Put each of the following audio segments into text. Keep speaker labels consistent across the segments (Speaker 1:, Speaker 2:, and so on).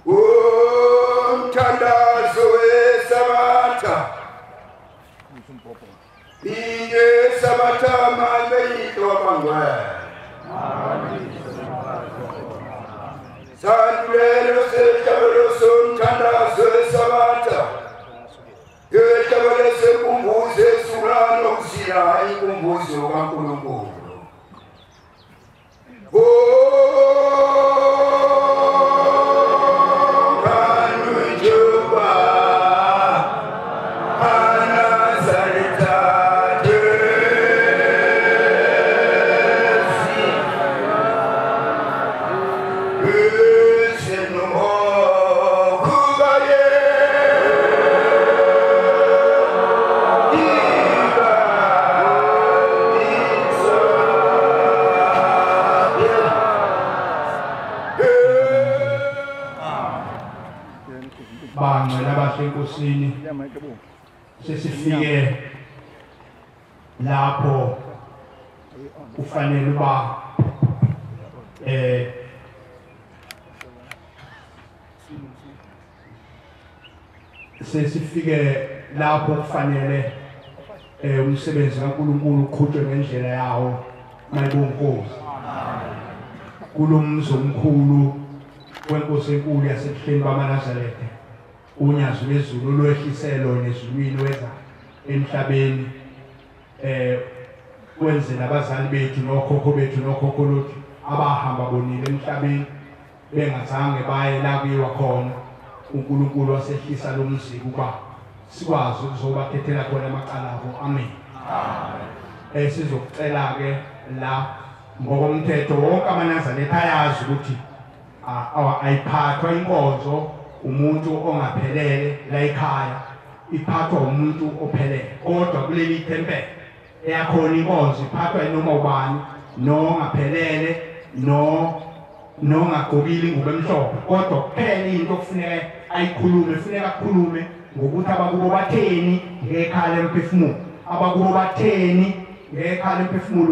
Speaker 1: umthandazo wesabatha inye sabatha manje yitobangwe sandulelo sejabelo somthandazo wesabatha yejabelo sekumbuze sulano kusira inkumbuzo kaNkulunkulu
Speaker 2: enkosini sesifike lapho ufanele uba sesifike lapho kufanele umsebenzi kaNkulunkulu uqhutshwe ngendlela yawo mayibonkosi kulomzi omkhulu wenkosi enkulu yasebuhleni bamaNazaretha unyazo lwezulu lwehliselo nezulwini weza emhlabeni kwenze nabazali bethu nokhokho bethu nokhokho lothu abahamba bonile emhlabeni bengazange baye la kuyiwa khona uNkulunkulu wasehlisa lo mzi kuba sikwazi ukuzobakhethela khona amacala abo amen sizokucela ke la ngokomthetho wonke amaNazaretha ayazi ukuthi ayiphathwa inkonzo umuntu ongaphelele la ekhaya iphathwa umuntu ophelele kodwa kuleli tempele eyakhona inkonzo iphathwa inoma ubani nongaphelele nongagqokile ingubo emhlophe kodwa kuphela into okufuneka ayikhulume kufuneka akhulume ngokuthi abakubo batheni ngekhala emphefumulo abakubo batheni ngekhala emphefumulo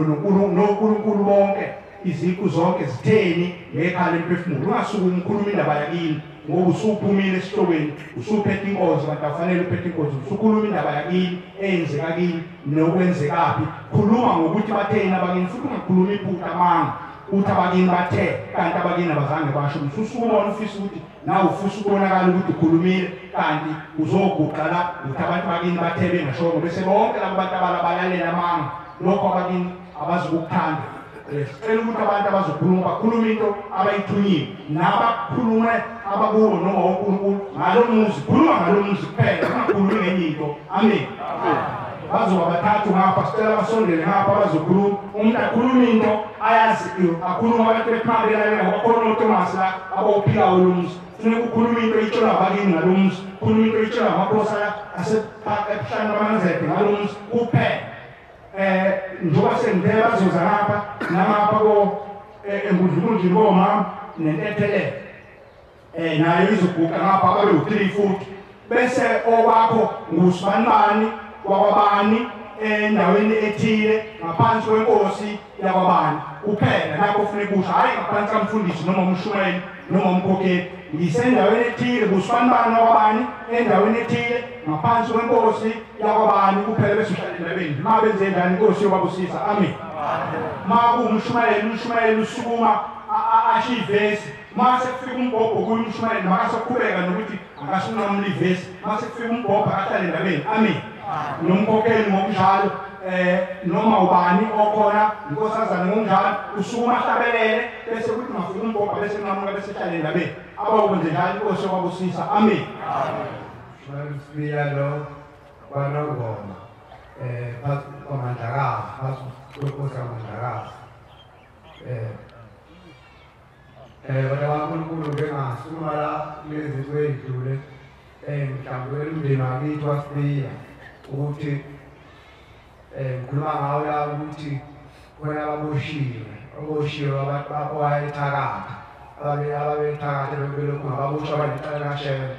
Speaker 2: noNkulunkulu bonke iziqu zonke zitheni ngekhala emphefumulo ungasuka umkhuluma indaba yakini ngoba usuphumile esihlokweni usuphethe inkonzo kanti afanele uphethe inkonzo usukhuluma indaba yakini eyenzeka kini nokwenzekapi khuluma ngokuthi batheni abakini futhi ungakhuluma iphutha amanga uthi abakini bathe kanti abakini abazange basho usukubona ufisa ukuthi nawe ufisa ukubonakala ukuthi ukhulumile kanti uzoguqa la uthi abantu bakini bathe bengashongo bese bonke labo bantu abalalela amanga lokho abakini abazokuthanda sicela ukuthi abantu abazokhuluma bakhuluma into abayithunyiwe nabakhulume abakuwo noma uNkulunkulu ngalomuzi khuluma ngalomuzi kuphela ungakhulumi ngenye into amen bazoba bathathu ngapha sicela basondele ngapha bazokhuluma umuntu akhuluma into ayazi akhuluma abantu bephambili ngoba uThomas la abawuphilayo lomuzi funeka ukhuluma into itshola abakini ngalomuzi khuluma into itshola amakhosi ebuhlani bamaNazaretha ngalomuzi kuphela njengoba sengithe bazoza ngapha nangapha enkundleni bomama nentethelele nayo izoguqa ngapha babe u3 futhi bese okwakho ngusibanibani wakwabani endaweni ethile ngaphansi kwenkosi yakwabani kuphela lapho kufuneka usho hayi ngaphansi kamfundisi noma umshumayeli noma umkhokheli ngisendaweni ethile ngusibanibani wakwabani endaweni ethile ngaphansi kwenkosi yakwabani kuphela bese uhlala endabeni ma benze njani inkosi yobabusisa amen ma umshumayeli usukuma ashivesi mase kufika umbhobho kumshumayeli makasaqhubeka nokuthi akasunqamla ivesi mase kufika umbhobho akahlala endabeni amen nomkhokheli ngokunjalo noma ubani okhona inkosazana ngokunjalo usukuma ahlabelele bese kuthi ngafika umbhobho bese nqamuka bese hlala endabeni abawukwenze njalo inkosi yobabusisa amen
Speaker 3: Maria lo kwanongoma phansi komandlakazi phansi kwenkosi yamandlakazi wena waNkulunkulu ngengasukuma la lezi kwedlule mhlawumbe umndeni wakithi wasibiya ukuthi ngikhuluma ngawo la ukuthi khona ababoshiwe abantu abawayethakatha ababethakatha belokhu ngababoshwa abanicala kashela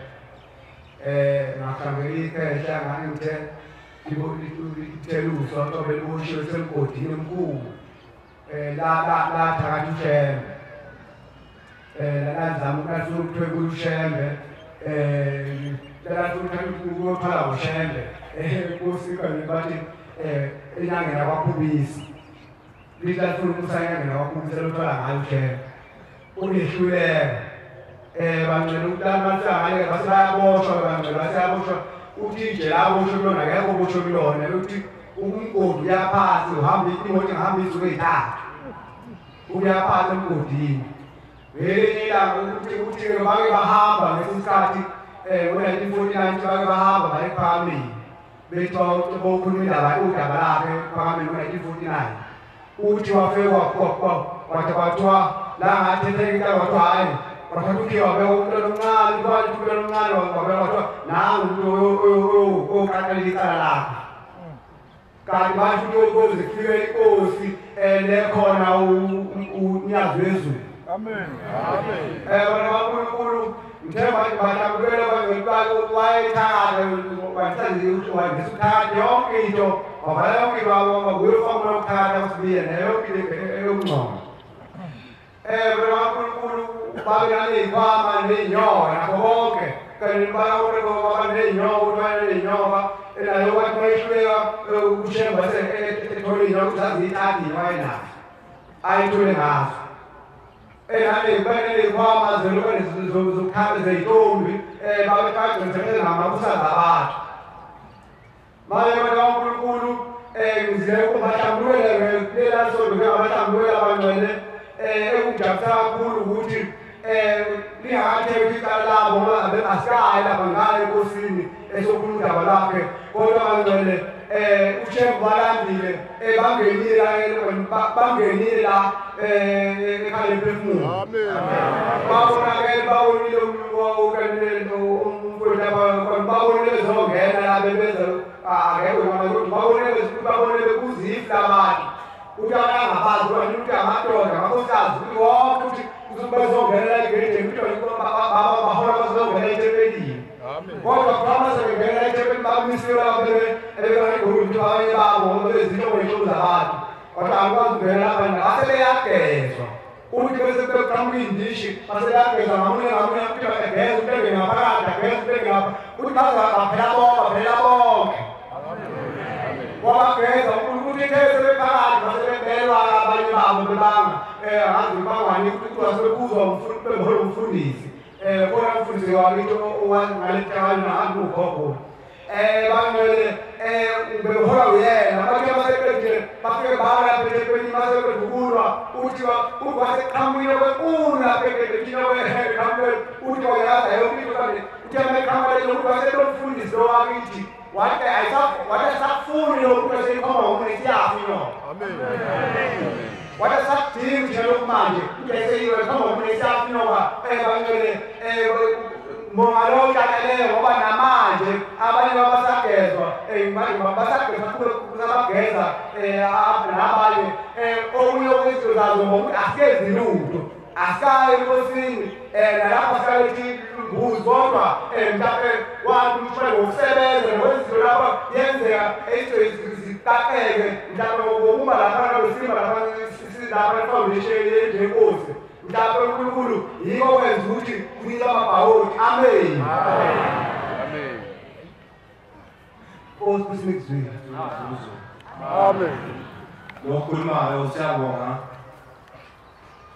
Speaker 3: ngahlangeli ikhehla ngani ngithe iteluso ntobe liboshiwe semgodini emkhulu la thakatha ushembe lazama ukufuna ukuthwebula ushembe lazama ukuthola ushembe kusika bathi enyangeni abakhubisi litafuna ukusanyangeni abakhubisi lothola ngayo ushembe ulihluleka bangcela ukulamazangale baseyaboshwa bangcela baseyaboshwa uthi nje laboshwa kulona akekho boshwa kulona ukuthi umgodi uyaphansi uhamba imoto ihamba izuke ezithathu uyaphansi emgodini Vela ukuthi bake bahamba ngesikhathi ngo-1949 bake bahamba baye ePhakameni bethiwa bokhuluma udaba lakhe ePhakameni ngo-1949 uthi wafekwa kwathi kwathiwa la ngathethekile kwathiwa hayi kwathiwa uthi wabeka umntwana omncane kwathi umntwana omncane wabeka kwathiwa nangu umuntu okaqala icala lakhe kanti basho ukuthi ukuze kufike inkosi lekhona unyazi wezulu
Speaker 1: Amen.
Speaker 3: Bana bankulunkulu ngithemba bahlabukele wayethakade wathandi ukuthi wangisukade yonke into wavala yonke bakuyofaka ukuthakada kwasibiye nayonke eyokungcono bana bankulunkulu babenaley'khwama ney'nyoka nakho konke kanti baba ney'nyoka ney'nyoka nayo kwathi mayihluleka ushemba ethole iy'nyoka ukuthi aziyithathe wayenazo ayithole ngazo baneley'khwama zokukhamba zey'ntombi babekagcinisekele ngamabusaza abantu manje bana kankulunkulu ngizile bahlambulule lelasondo abahlambulule abangcwele ekungijabulisa kakhulu ukuthi lingakatheki icala labo asikayi lapha ngayo enkosini esokhuluma udaba lakhe kodwa abangcwele ushembu balandile bangenile la ekhaya lemphefumulo babonakele babonile babonile bezongena la bebeze babonile kuzifi labantu ukuthi abangabazi ukuthi amadoda amakhosikazi ukuthi wonke ukuthi bezongena egedini ukuthi bahola bazongena ethempelini kodwa kuthiwa sebengena ethempelini bamisiwe ukuthi abanye babo bezinto zabantu kodwa akwazi ukuvela lapha basebeyagezwa ukuthi bese beqhamuka indishi basebeyagezwa ngamunye ngamunye ukuthi ageze ubeke ngaphakathi ageze ubeke ngapha ukuthi baphela bonke wabageza ukuthi ikhese bephakathi basebebelwa abanye babo bebanga angazi bangwani ukuthi basebekuzwa behola umfundisi khona umfundisi wakithi owangalethakani nahanti ukhokho bangcwele behola uyena bathi baseqedile bafike bhala phethepeni basebedukulwa uthi waseqhamukile kwekuna phethethina kweqhamukile uthi wayaza yonke into kanti uthi ameqhamukile ukuthi waselomfundisi lo wakithi wathi asakufuni lokuthi seyikhomba ngomunye siyafi no wathi asakudingi nje lokhu manje ukuthi seyiwe khomba ngomunye siyafi noba bangcwele Mongalo kakele ngoba namanje abanye babasagezwa basagezwa kubageza nabanye okunye okwezinto zazo ngokuthi asikezi lutho asikaye enkosini nalapho sikalethi imbuzi kodwa mhlawumbe wathi umshwele ngokusebenza nokwezinto lapho yenzeka zikaqeke mhlawumbe ngokuma laphana besimba lapha efoundation yenkosi mhlawumbe uNkulunkulu yiko wenza ukuthi kunika amabhawodi amen amen osimekuzwile
Speaker 1: Amen.
Speaker 2: lokhulumayo siyabonga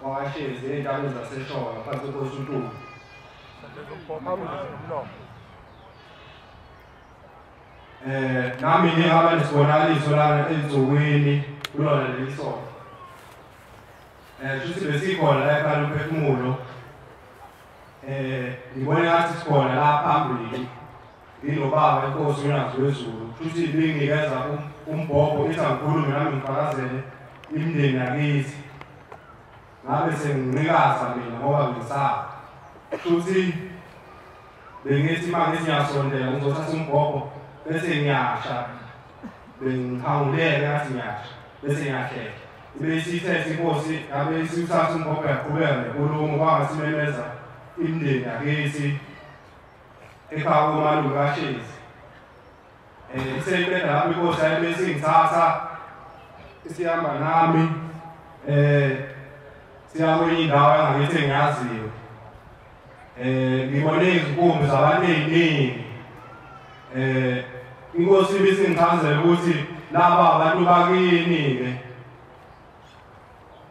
Speaker 2: washezi ey'ntamo zaseshona phansi kwenkosi uNtuli nami ngingaba nesibonakaliso lana ensukwini kulona leli sonto futhi besikhona la ekhaya lomphefumulo ngibone ngathi sikhona la phambili inobaba inkosi uNyazi wezulu futhi linginikeza umbhobho ithi angikhulume nami ngifakazele imindeni yakithi ngabe senginqikaza mina ngoba ngisaba futhi bengithi manje ngiyasondela ngizothatha umbhobho bese ngiyasha bengihawulele ngathi ngiyasha bese ngiyahleka ibesithethe inkosi ngabe isithatha umbhobho yaqhubeka nenkulumo kwangasimemeza imindeni yakithi ekhaya komalume kaShezi iseyiqeda lapho inkosi ayebesingithatha isihamba nami
Speaker 4: siyakwenye indawo yangakithi engiyaziyo. Ngibone izinkumbi zabantu eziningi. Inkosi ibisingichazela ukuthi laba abantu bakini ke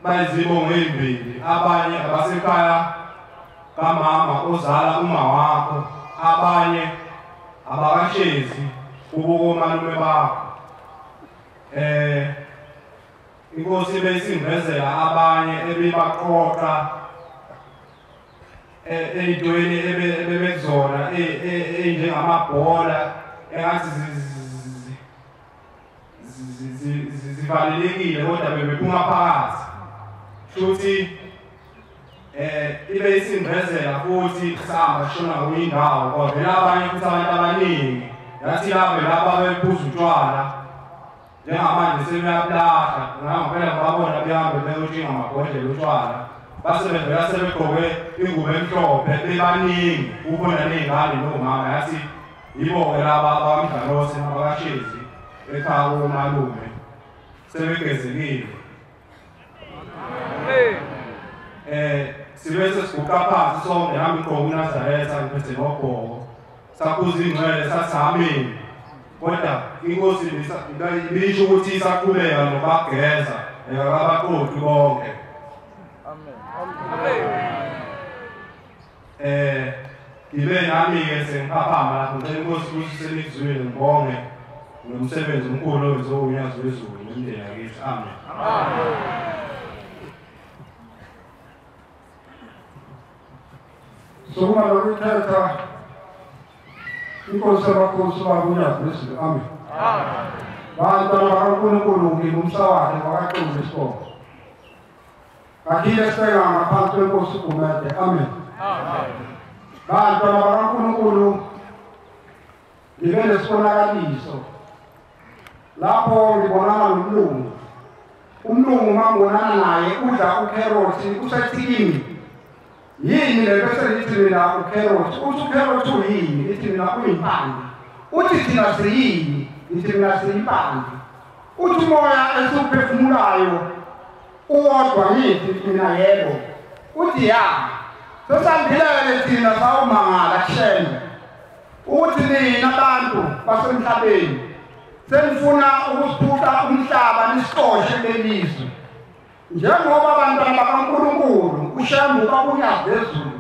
Speaker 4: bayizibongo ezimbili, abanye abasekhaya kamama ozala uma wakho, abanye abakashezi kubo komalume bakho. Inkosi beyisingivezela abanye ebebaqoqa ey'ntweni ebebekuzona ey'njengamabhola engathi zivalelekile kodwa bebephuma phakathi. Futhi ibe isingivezela futhi sihamba sishona kuyindawo kwavela abanye futhi abantu abaningi yathi labo laba bephuza utshwala njengamanje sebeyapulahla ngempela ngibabona behambe beyothinga amabhodlela utshwala base bevela sebegqoke ingubo emhlophe bebaningi ubona ney'ngane nomama yathi yibo-ke laba abamdlalose nabakashezi ekhaya komalume sebegezekile. Sibe sesiguqa phansi sonke nami ngigqoke uNazaretha ngiphethe nobhoko sakhuza ingcwele sasamini kodwa inkosi ibisho ukuthi isaqhubeka nokubageza abaqoqi bonke. Ngibe nami-ke sengiphaphama lapho ngicela inkosi ukuthi senikuzwile ngibonge nomsebenzi omkhulu owenziwe uNyazi wezulu nemindeni yakithi. Amen.
Speaker 1: Sokuma lokuthetha inkosi abakhosi bakuNyazi wezulu. Amen. Bantwana bakaNkulunkulu ngingumsawakhe wakaqulu isibongo. Kakhile sibeka ngaphansi kwenkosi uGumede. Amen. Bantwana bakaNkulunkulu ngibe nesibonakaliso lapho ngibonana nomlungu. Umlungu mangibonana naye udla ukherothi usethikini. Yini le bese lithi mina ukherothi? Uthi ukherothi uyini? Lithi mina uyimpande. Uthi thina siyini? Lithi mina siyimpande. Uthi umoya esiwuphefumulayo uwodwa yithi? Lithi mina yebo. Uthi ya sesambhilele thina sawumangala kushembe ukuthi nina abantu basemhlabeni senifuna ukusiphuca umhlaba nisixoshe lelizwe njengoba abantwana bakaNkulunkulu uShembe kakuNyazi wezulu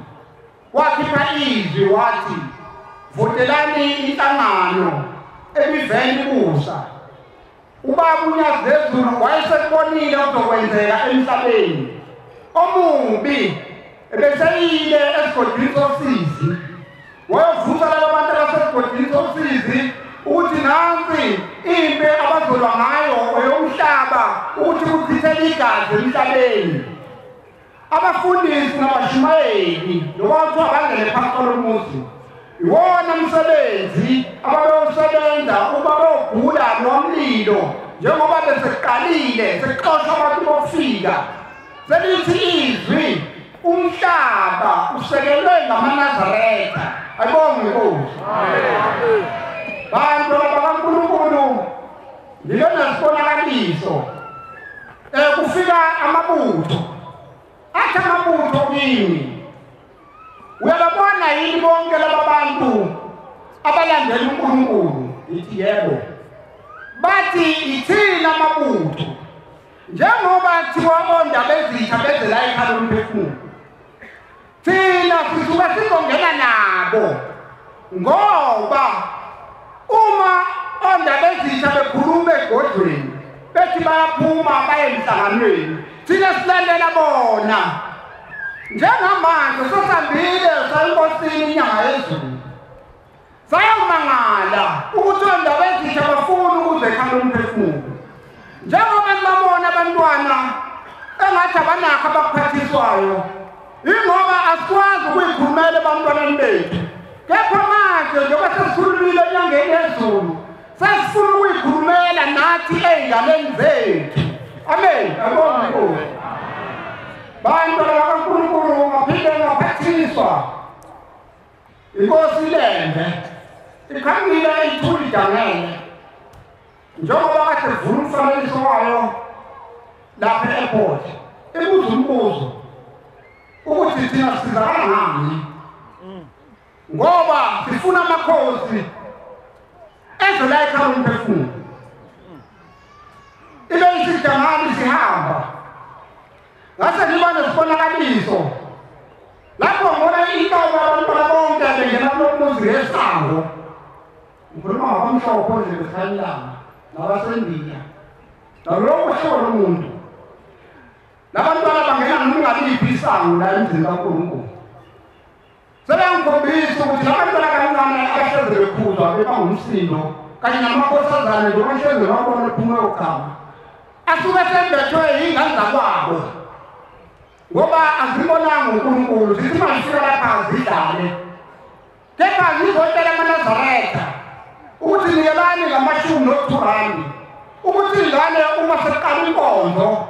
Speaker 1: wakhipha izwi wathi votelani inhlangano emiveni kusa. Ubaba uNyazi wezulu wayesekubonile okuzokwenzeka emhlabeni omubi ebeseyile esigodini sosizi wayovusa laba bantu abasesigodini sosizi ukuthi nansi impi abazolwa ngayo eyomhlaba ukuthi kuchithele igazi emhlabeni. Abafundisi nabashumayeli nobantu abangene phansi kwalomuzi iwona msebenzi ababewusebenza ukuba beyogula nomlilo njengoba beseqalile sexoshwa abantu bokufika. Selithi izwi umhlaba usekelwe ngamaNazaretha. Ayibonge inkosi. Bantu bakaNkulunkulu ngibe nesibonakaliso kufika amabutho athi amabutho kimi uyababona yini bonke laba bantu abalandela uNkulunkulu? Ithi yebo. Bathi ithina amabutho njengoba thiwa ondaba ezitha bezela ekhaya lomphefumulo thina sisuka sizongena nabo ngoba uma ondaba ezitha bekhuluma egodlweni bethi bayaphuma baye emhlanganweni thina silandela bona. Njengamanje sesambile sayinkosini inyanga yezulu sayomangala ukuthi ondaba ezitha bafuna ukuze ekhaya lomphefumulo njengoba nibabona abantwana engathi abanakho abakuphathiswayo ingoba asikwazi ukuyikhulumela ebantwaneni bethu. Kepha manje njengoba sesikhulumile enyangeni yezulu sesifuna ukuyikhulumela nathi ey'nganeni zethu. Amen. Ayibonge inkosi. Bantwana bakaNkulunkulu ngaphinde ngaphathiswa inkosi ilembe ikhangile ithuli idangele njengoba kade vula umfanekiso wayo lapha e-airport ibuza umbuzo ukuthi thina sizakala ngani ngoba sifuna amakhosi ezolayikha umphefumulo ibe isidangani sihamba ngase ngiba nesibonakaliso lapho ngona intoba abantwana bonke bengena kulumuzi ngesango ngikhuluma ngabamhlophe nje bekhanyilanga nabasendiya nalokho hlobo lomuntu labantwana bangena ngaliphi isango la emzini kaNkulunkulu sebengikhombisa ukuthi labantwana kancane abahleze bekhuzwa bebangumsindo kanye namakhosazane njengoba hleze babona ephumwe ukhama asuke sembethwe yingane zakwabo ngoba azibonanga uNkulunkulu zithi mangifika lapha zidlale kepha ngizotshela amaNazaretha ukuthi nikelani ngama-2 ukuthi ingane uma seqala inkonzo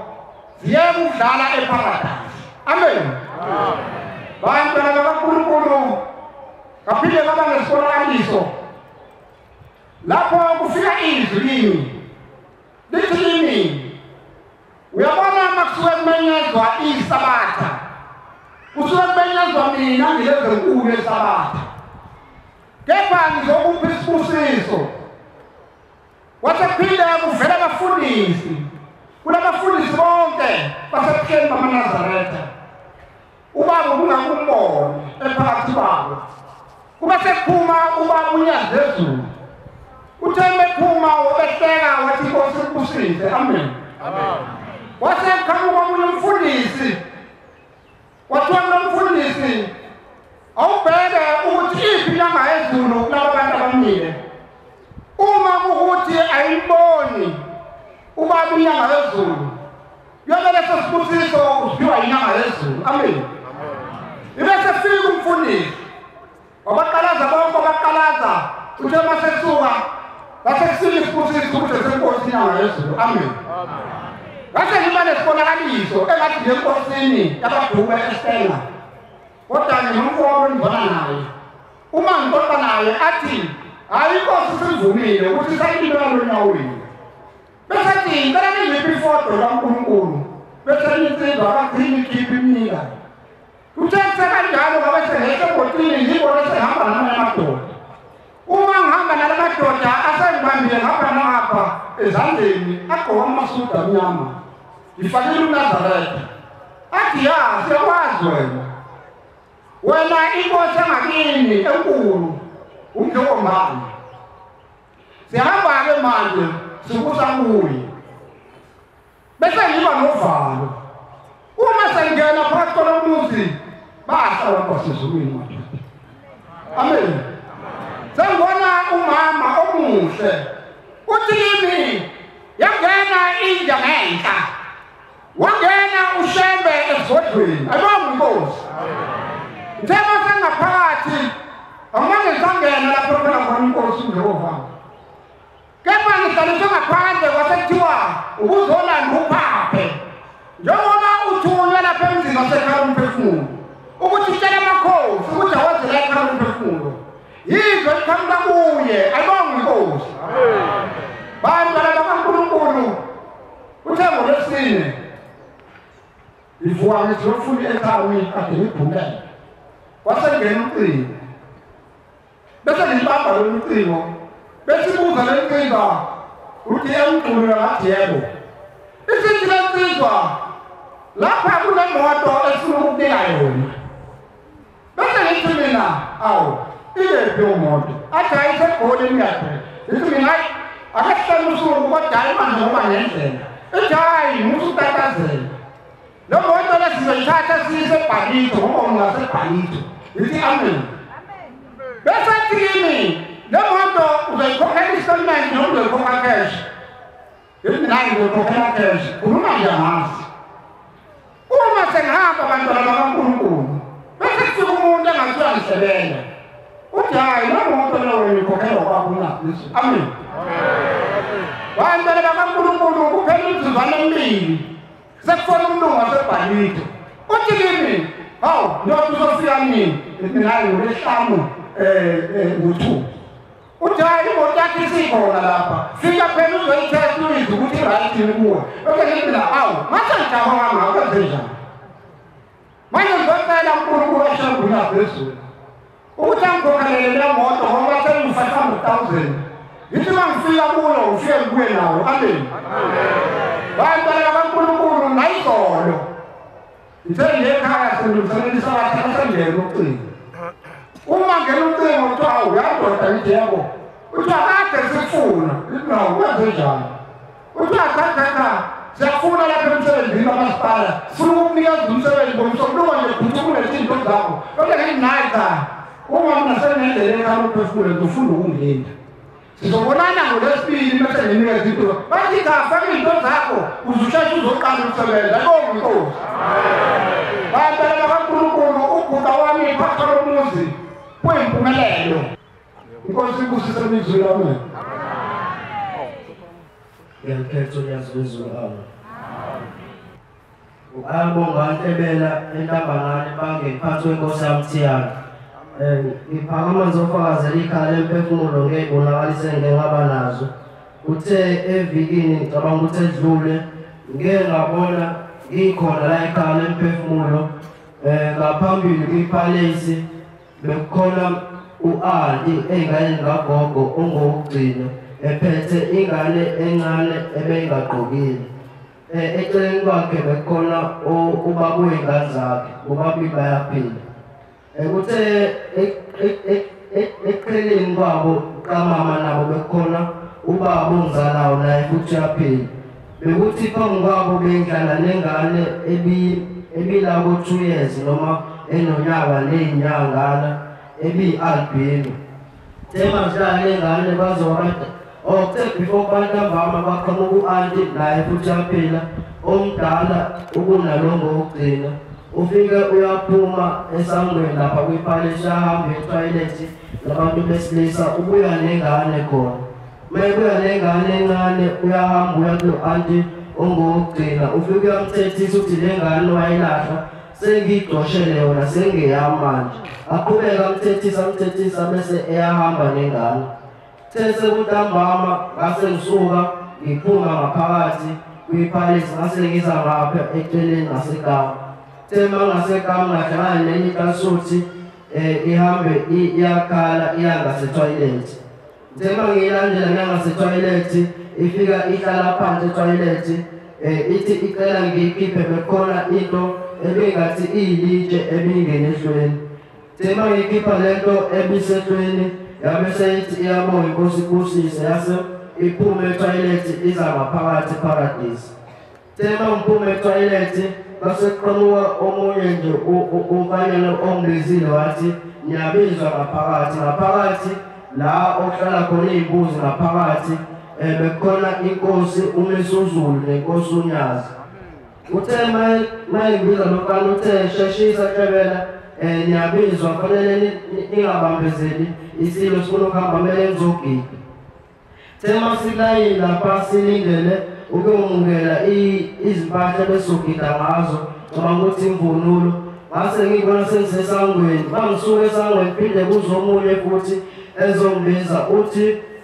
Speaker 1: ziyeke ukudlala eparadise. Amen. Bantwana bakaNkulunkulu kaphinde baba nesibonakaliso lapho kufika izwi lini lithi kimi uyabona makusuke kumenyezwa isabatha kusuke kumenyezwa mina ngilezenkulu esabatha kepha ngizokupha isibusiso wasephinde kuvela abafundisi kulabafundisi bonke basebuhleni bamaNazaretha ubaba kungakumboni ephakathi babo kuba sekuphuma ubaba uNyazezulu uthe mephuma wabehleka wathi Nkosi ikubusise. Amen. Waseqhamuka omunye umfundisi wathiwa nomfundisi awubheke ukuthi iphi inyanga yezulu kulaba bantu abamile uma kukuthi ayiboni ubaba inyanga yezulu yona leso sibusiso usiwa inyanga yezulu. Amen. Ibese fika umfundisi wabaqalaza bonke abaqalaza uthe masesuka basesile isibusiso ukuthi senkosi inyanga yezulu. Amen. Ngase ngiba nesibonakaliso engathi ngenkosini yabadume eStella kodwa ngimfowabo ngibona naye uma ngixoxa naye athi hayi inkosi sivumile ukuthi sayilibela lonyaweni bese athi ngicela ngiphi ifoto kaNkulunkulu bese nitsizwa akakhini ikhiphi imnika uthe kanjalo ngoba sengekho ebhotini ngibone sehamba namadoda uma ngihamba nalamadoda asengibambile ngapha nangapha ezandleni agqoka amasudu amnyama ngifakile uNazaretha athi ya siyakwazi wena inkosi engakini enkulu umhlokombani sihamba-ke manje sikusa kuye bese ngiba novalo uma sengena phakathi kwalomuzi bahlala kwasezulwini madoda. Amen. Sengibona umama omuhle uthi kimi yangena inja ngenhla wangena ushembe ezodlweni ayibonga inkosi njengoba sengaphakathi amanye sangena lapho phela khona inkosi uJehova kepha ngihlaliswe ngaphandle kwasekuthiwa ukuzolanda uphaphe njengoba uthunywa lapha emzini wasekhaya umphefumulo ukuthi utshele amakhosi ukuthi awazela ekhaya umphefumulo yizo liqhamuka kuye ayibonga inkosi. Bantwana bakaNkulunkulu uthe ngolwesine ivuka ngithi yofuna ekhaya kade ngibhumele wasengena ucingo bese ngibamba lo ucingo bese ibuza le nsizwa uthi emgqulwe ngathi yebo isithi le nsizwa lapha kunemoto esifuna ukunika yona bese ngithi mina awu ilephi yomoto athi ayisegoleni yakhe ithi mina hayi akahlala usuku kodwa hayi manje ngoba ngendlela ithi hayi musutatazela lo moto lesizoyithatha siyise eBhalito ngoba ungasebhalito ithi amen. Bese kimi le moto uzoyikhokhela installment noma uzoyikhokha cash ithi nayi ngiyokhokhela cash khuluma nje ngasi uma sengihamba abantwana bakaNkulunkulu bese kufika umuntu engathiwa ngisebenza uthi hayi lo moto leyo uyikhokhela kwakho unaphisi. Amen. Bantwana bakaNkulunkulu kuphela imizuzwana emibili sekufona umlungu waseBhalito uthi kimi hawu ndoda uzofika nini mina hayi ngolesihlanu ngo-2 uthi hayi imoto yakhe isikhona lapha fika phela uzoyithetha uyizwe ukuthi right yini kuwe bese ngithi mina awu mase ngijahanga ngakwenze njani manje ngicela uNkulunkulu ashangula phezulu ukuthi angikhokhele le moto ngoba sengifaka 500,000 yithi mangifika kuyo ufike kuye nawo amen bayibala kaNkulunkulu nayizolo ngithe ekhaya sengizosebenzisa abathakaselele ucingo uma ngena ucingo kuthiwa uyadoda ngithi yabo uthi akade sifuna nawo kwenze njani uthi akade siyafuna lapha emsebenzini kamasipala sifuna ukukunikeza umsebenzi ngomsombuluko nje ukuthi kunezinto zakho kodwa nginayica uma unasenendlela ekhaya uphefumule ngifunda ukungilinda sizobonana ngolesibili bese nginikeza into bathi faka izinto zakho uzusheshe uzoqala umsebenzi ayibonge inkosi bayabela kaNkulunkulu uguqa wami iphakha lomuzi kuyimpumelelo inkosi ikusise imizwi yami
Speaker 5: ngiyakhetha uyazizwa Ayabonga Ntebela entabangane bangephathi kwenkosi yamthiyana ngiphakama ngizofakazela ikhala lemphefumulo ngezibonakalise ngengaba nazo uthe evikini ngicabanga ukuthi edlule ngeke ngabona ikhona la ikhala lemphefumulo ngaphambili kwipalace bekukhona uAnti engane ngagogo ongokugcina ephethe ingane encane ebeyingagqokile eceleni kwakhe bekukhona ubaba wengane zakhe bobabili bayaphila kuthe eqheleni kwabo kamama nabo bekukhona ubaba ongizalayo naye futhi uyaphila bekuthi phambi kwabo bendlala nengane ebila ko2 years noma enonyaka nezinyangana ebi-albino tema njalo ingane bazobada before bantambama bakhona uAnti naye futhi uyaphila omdala ukunalongo wokugcina ufike uyaphuma esangweni lapha kwipalace ahamba etoilet labantu besilisa ubuya nengane khona mayebuya nengane encane uyahamba uya kuAnti ongokugcina ufike uyamthethisa ukuthi le ngane wayilahla sengiyidoshele yona sengeyamanje aqhubeka amthethisa bese eyahamba nengane these kuntambama ngase ngisuka ngiphuma ngaphakathi kwipalace ngase ngiza ngapha eceleni ngasekama tema ngasekama ngahlangana nenye ikasuthi ihambe iyakhala iyangase toilet tema ngiyilandela ngase toilet ifika ihlala phansi toilet ithi icela ngiyikhiphe bekhona into ebingathi iyilitshe ebingene ehlweni tema ngiyikhipha lento ebisehlweni yabe seyithi iyabonga inkosi kusise yase iphume etoilet iza ngaphakathi paradise tema ngiphume etoilet base qhamuka omunye nje umfanyana ongizile wathi ngiyabizwa ngaphakathi la ohlala khona izimbuzi ngaphakathi bekhona inkosi uMesuzulu nenkosi uNyazi uthe mayibiza lokana uthe sheshisa Ntebela niyabizwa fanele ingabambezeli isilo sifuna ukuhamba kumele ngizogida tema silayini lapha silindele ukuyomungela izimpahla besogida ngazo cabanga ukuthi imvunulo ngase ngibona sengisesangweni bangisuka esangweni phinde kuzomunye futhi ezongibiza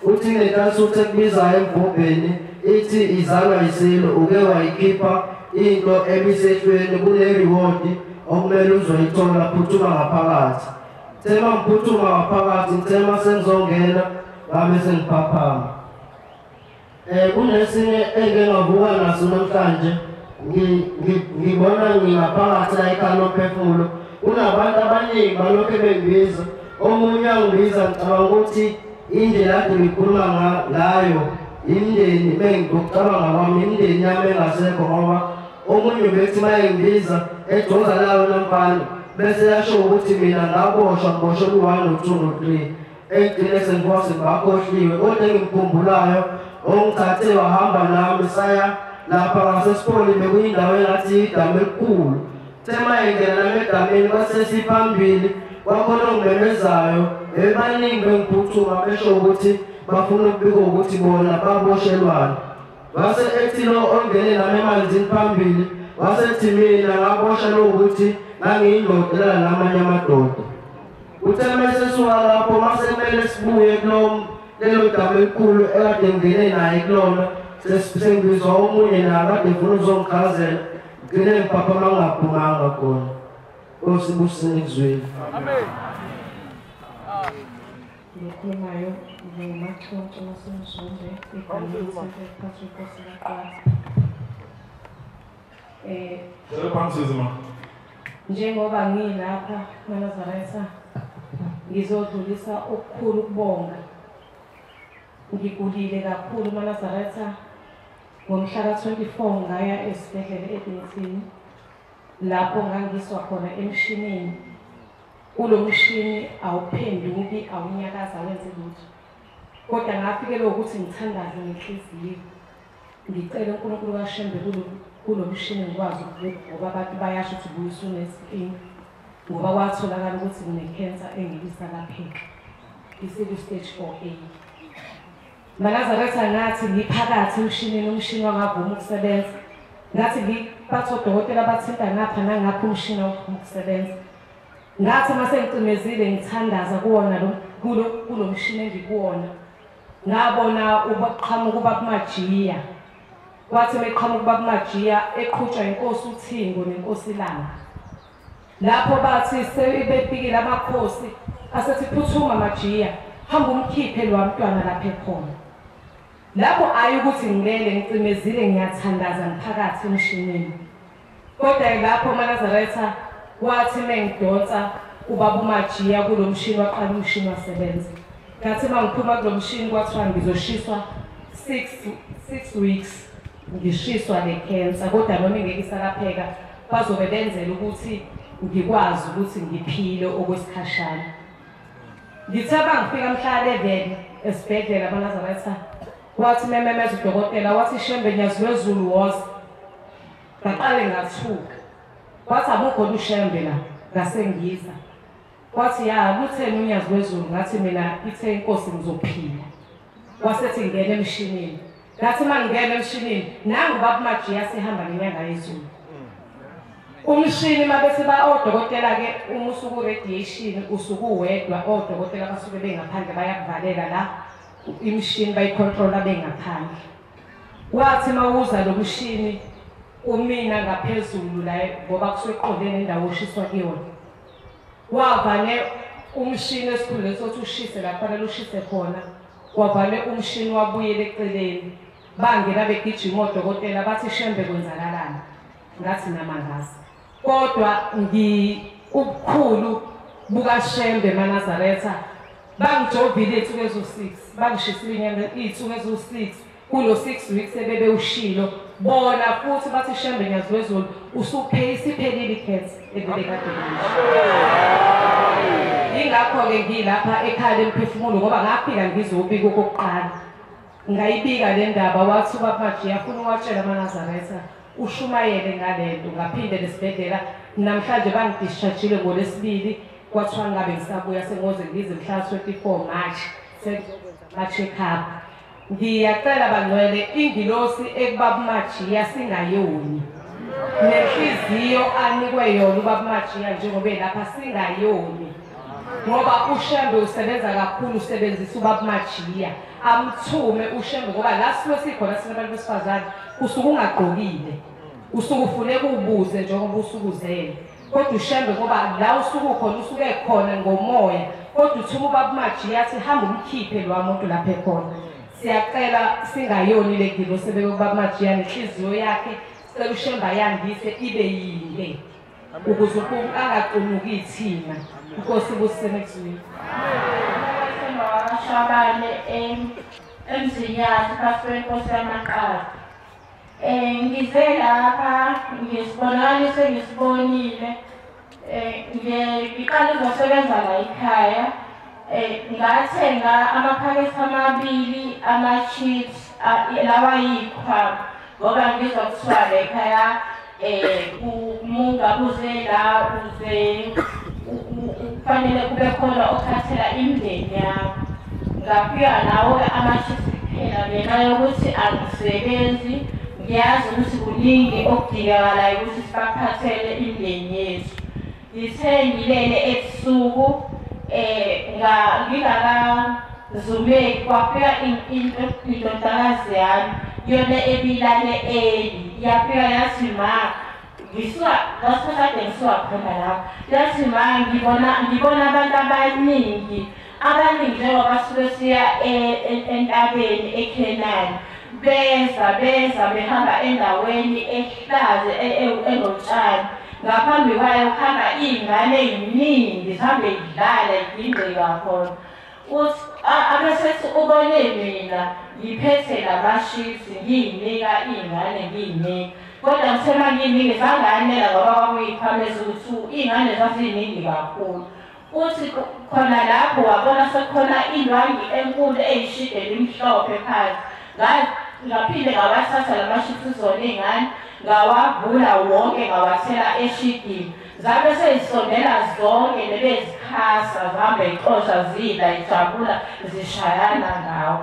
Speaker 5: uthi nekasuthi ekubizayo embhobheni ithi izalwa isilo uke wayikhipha into ebisehlweni kune reward okumele uzoyithola phuthuma ngaphakathi tema ngiphuthuma ngaphakathi tema sengizongena ngabe sengiphaphama kunesinye engingavuka naso namhlanje ngibona ngingaphakathi la ikhala lomphefumulo kunabantu abaningi balokho bengibiza omunye angibiza ngicabanga ukuthi indlela kade ngikhuluma ngayo imindeni bengicabanga kwami imindeni yami engasekho ngoba omunye bethi mayengibiza ejonga lawo nomfana bese yasho ukuthi mina ngaboshwa ngibosho ku1 no2 no3 egcine sengiphose ngakhohliwe kodwa engimkhumbulayo ongithathe wahamba nami saya lapha ngasesipoli bekuyindawo engathi igama elikhulu tema engena nami egameni basesiphambili kwakhona ongimemezayo ebaningi bengiphuthuma besho ukuthi bafuna ukubika ukuthi bona baboshelwana wase ethi lo ongene nami emanzini phambili wasethi mina ngabosha lo ukuthi ngangiyindoda namanye amadoda uthe mase suka lapho mase kumele sibuye lelo gama elikhulu ekade ngene naye kulona sengizwa omunye naye kade ufuna uzongichazela ngine ngiphaphama ngaphumanga khona osibuseni kuzweni.
Speaker 6: Amen.
Speaker 7: Ngikhulumayo nguMathonto waseMzombe egameni Patrick Osilaqwa. Njengoba ngilapha eNazaretha ngizodlulisa okukhulu ukubonga. Ngigulile kakhulu eNazaretha ngomhla ka-24 ngaya esibhedlela eBenton lapho ngangiswa khona emshinini. Kulo mshini awuphenduki awunyakaza wenze lutho. Kodwa ngafikelwa ukuthi ngithandaze ngenhliziyo. Ngicela uNkulunkulu kaShembe kulo mshini ngikwazi ngoba abantu bayasho ukuthi ubuyisa uneskinga. Ngoba kwatholakala ukuthi ngine-cancer engibisalapheka. Isile stage 4A. Nazaretha ngathi ngiphakathi emshinini umshini wangavuma ukusebenza. Ngathi ngiphathe odokotela bathinta ngapha nangapha umshini wavuma ukusebenza. Ngathi mase ngicimezile ngithandaza kuwona kulo mshini engikuwona. Ngabona ubaqhamuka uBabuMajiya. Kwathi meqhamuka uBabuMajiya eqhutshwa inkosi uThingo nenkosi Langa. Lapho bathi sebefikile amakhosi asethi phuthuma Majiya, hamba umkhiphe lo mntwana lapha ekhona. Lapho ayi ukuthi ngilele ngicimezile ngiyathandaza ngiphakathi emshinini. Kodwa lapho eNazaretha wathi mengidonsa uBabuMajiya kulo mshini waqala umshini wasebenza. Ngathi mangiphuma kulo mshini kwathiwa ngizoshiswa 6 weeks ngishiswa le-cancer. Kodwa noma ngeke isalapheka bazobe benzela ukuthi ngikwazi ukuthi ngiphile okwesikhashana. Ngithe bangifika mhla 11 esibhedlela eNazaretha wathi mememeza udokotela wathi Shembe Nyaziwezulu woza. Ngaqale ngathuka. Wathi abukhona uShembe la ngasengiza. Wathi ya lutheni uNyaziwezulu ngathi mina ithe inkosi ngizophila. Wasethi ngene emshinini. Ngathi mangingena emshinini nangu uBabuMajiya sihamba nenyanga yezulu. Umshini mabese odokotela ke uma usuku radiation usuku wedwa odokotela basuke bengaphandle bayakuvalela la imishini bayicontrola bengaphandle. Wathi mawuza lo mshini umina ngaphezulu la ngoba kuseqondene indawo oshiswa kuyona. Wavale umshini esikhulu sothi ushise lapha ushise khona. Wavale umshini wabuyele eceleni. Bangena begijima odokotela bathi Shembe kwenzakalani. Ngathi namangazi. Kodwa ubukhulu bukaShembe eNazaretha bangijovile ithuku ezo6 bangishisile inyanga ithuku ezo6 kulo 6 weeks ebebe ushilo bona futhi bathi Shembe Nyaziwezulu isiphelile i-cancer ebelekade ingakho ke ngilapha ekhaya emphefumulo ngoba ngafika ngizobika okokuqala ngayibika le ndaba wathi uBabuMajiya afuna uwatshela eNazaretha ushumayele ngalento ngaphinde lesibhedlela namhlanje bangidischargeile ngoLesibili kwathiwa ngabe ngisabuya sengoze ngize mhla 24 March check up. Ngiyacela bangcwele ingilosi ekuBabuMajiya singayoni nenhliziyo anikwe yona uBabuMajiya njengoba lapha singayoni ngoba uShembe usebenza kakhulu usebenzisa uBabuMajiya amthume uShembe ngoba la sikhona sinabantu besifazane usuku ungagqokile usuku ufuneka ubuze njengoba usukuzele kodwa uShembe ngoba la usuku khona usuke khona ngomoya kodwa uthuma uBabuMajiya athi hamba umkhiphe lo muntu lapha ekhona. Siyacela singayoni le ngilo sebeke uBabuMajiya nenhliziyo yakhe sicela uShembe yandise ibe yinde ukuze angaqonuki ithina. Inkosi busemexweni.
Speaker 8: Shabane emzinyathi kaSenkosi yamaqala. Ngize lapha ngisibonakala sengisibonile ngiqala ukusebenza la ekhaya ngathenga amaphakethe amabili ama-chips lawa yikhwa ngoba ngizwa kuthiwa la ekhaya umungabuze la uze kufanele kube khona okhathela imindeni yakho. Ngafika nawo ama-chips kuphela ngenxa yokuthi angisebenzi ngiyazi ukuthi kuningi okudingakalayo ukuthi sibaphathele imindeni yethu. Ngithe ngilele ebusuku ngingakazumeki kwafika indodakazi yami yona ebilale eli yafika yathi ma ngasikhathi ngisuka khona lapho yathi ma ngibona abantu abaningi njengoba suke siya entabeni eKenani beza behamba endaweni ehlaze enotshani ngaphambi kwayo kuhamba iy'ngane ey'ningi zihambe yidlala yigingqika khona uthi abesethi ubone mina ngiphethe lamashisi ngiy'nika iy'ngane ngiy'nika kodwa ngithema ngiy'ningi zanganela ngoba kwakuyiphameza ukuthi iy'ngane zaziningi kakhulu uthi khona lapho wabona sekukhona indwangi enkulu eyishide elimhlophe phansi ngaphinde ngawathatha lamashisi zona iy'ngane ngawavula wonke ngawathela eshidini zabe sey'sondela zonke nebezikhasa zihambe y'xosha zidla ijabula zishayana ngawo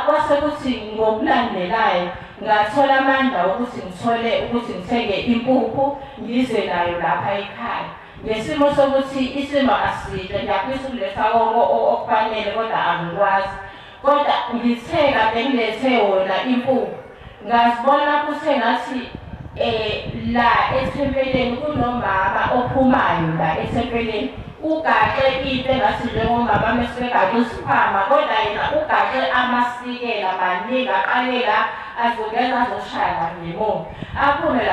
Speaker 8: kwasekuthi ngokulandelayo ngathola amandla ukuthi ngithenge impuphu ngize nayo lapha ekhaya ngesimo sokuthi isimo aside ngiyafisa ukuletha konke okufanele kodwa angikwazi kodwa ngitheka bengilethe wona impuphu ngazibona kuthe ngathi la ethempeleni kunomama ophumayo la ethempeleni ugaxe into engathi njengomama mesebegade isikhwama kodwa yena ugaxe amasikela maningi aqale la azongena azoshaya ngemoto aphume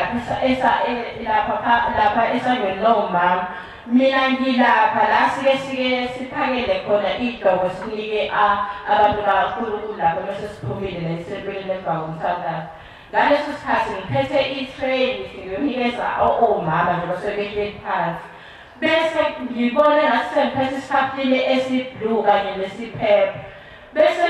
Speaker 8: lapha esangweni lomama mina ngilapha la sike siphakele khona idoko sinike abantu kakhulu lapho bese siphumile la esempeleni emva komthandazo ngaleso sikhathi ngiphethe i-tray ngiyonikeza omama nje basebehleli phansi bese ngibone ngathi sengiphethe isitapile esiblue kanye nesiphepha bese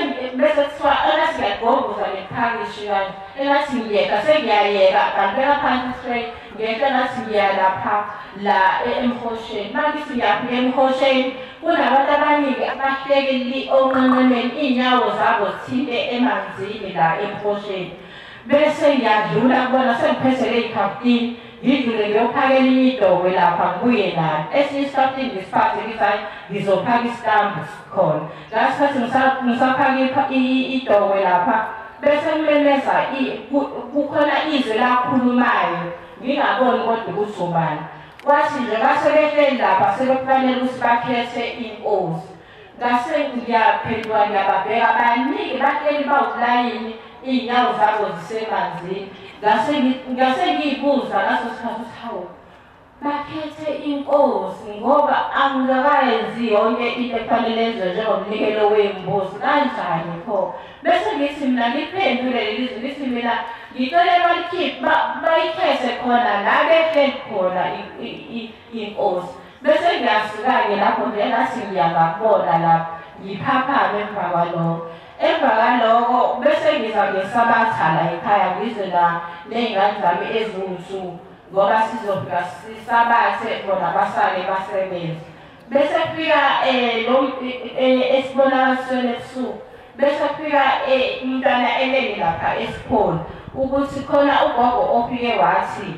Speaker 8: kuthiwa engathi ngiyagombuza ngiphakishi kanje engathi ngiyeka sengiyayeka ngangibeka phansi i-tray ngiyeka ngathi ngiyalapha la emhosheni mangithi ngiyafika emhosheni kunabantu abaningi abahlekeli onqenqemeni iy'nyawo zabo zithinte emanzini la emhosheni bese ngiyadlula kubona sengiphethe ley'khaftini ngidlule ngiyophakela idokwe lapha ngibuye nalo esinye isikhaftini ngisiphathe ngithi hayi ngizophaka isitambu khona ngasikhathi ngisaphaka idokwe lapha bese ngimemeza kukhona izwi lakhulumayo ngingaboni kodwa ukuthi ubani kwathi nje basebehleli lapha sebekufanele ukuthi bakhethe inkosi ngase ngiyaphendula ngiyababheka baningi bahleli bawulayini iy'nyawo zabo zisemanzini ngase ngiyibuza ngaso sikhathi ukuthi hawu bakhethe inkosi ngoba angikayenzi yonke into efanele enziwe njengomnikelo wembuzi kanjani pho bese ngithi mina ngiphendule lelizwi ngithi mina ngicela bayikhethe khona la behleli khona inkosi bese ngiyasuka-ke lapho nje ngathi ngiyangakubona lapho ngiphaphame emva kwaloko bese ngiza ngesabatha la ekhaya ngize ney'ngane zami eziwusuku ngoba sizofika sisabathe bona basale basebenze bese kufika esibonakalisweni ebusuku bese kufika umntwana elele lapha esipholi ukuthi khona ugogo ofike wathi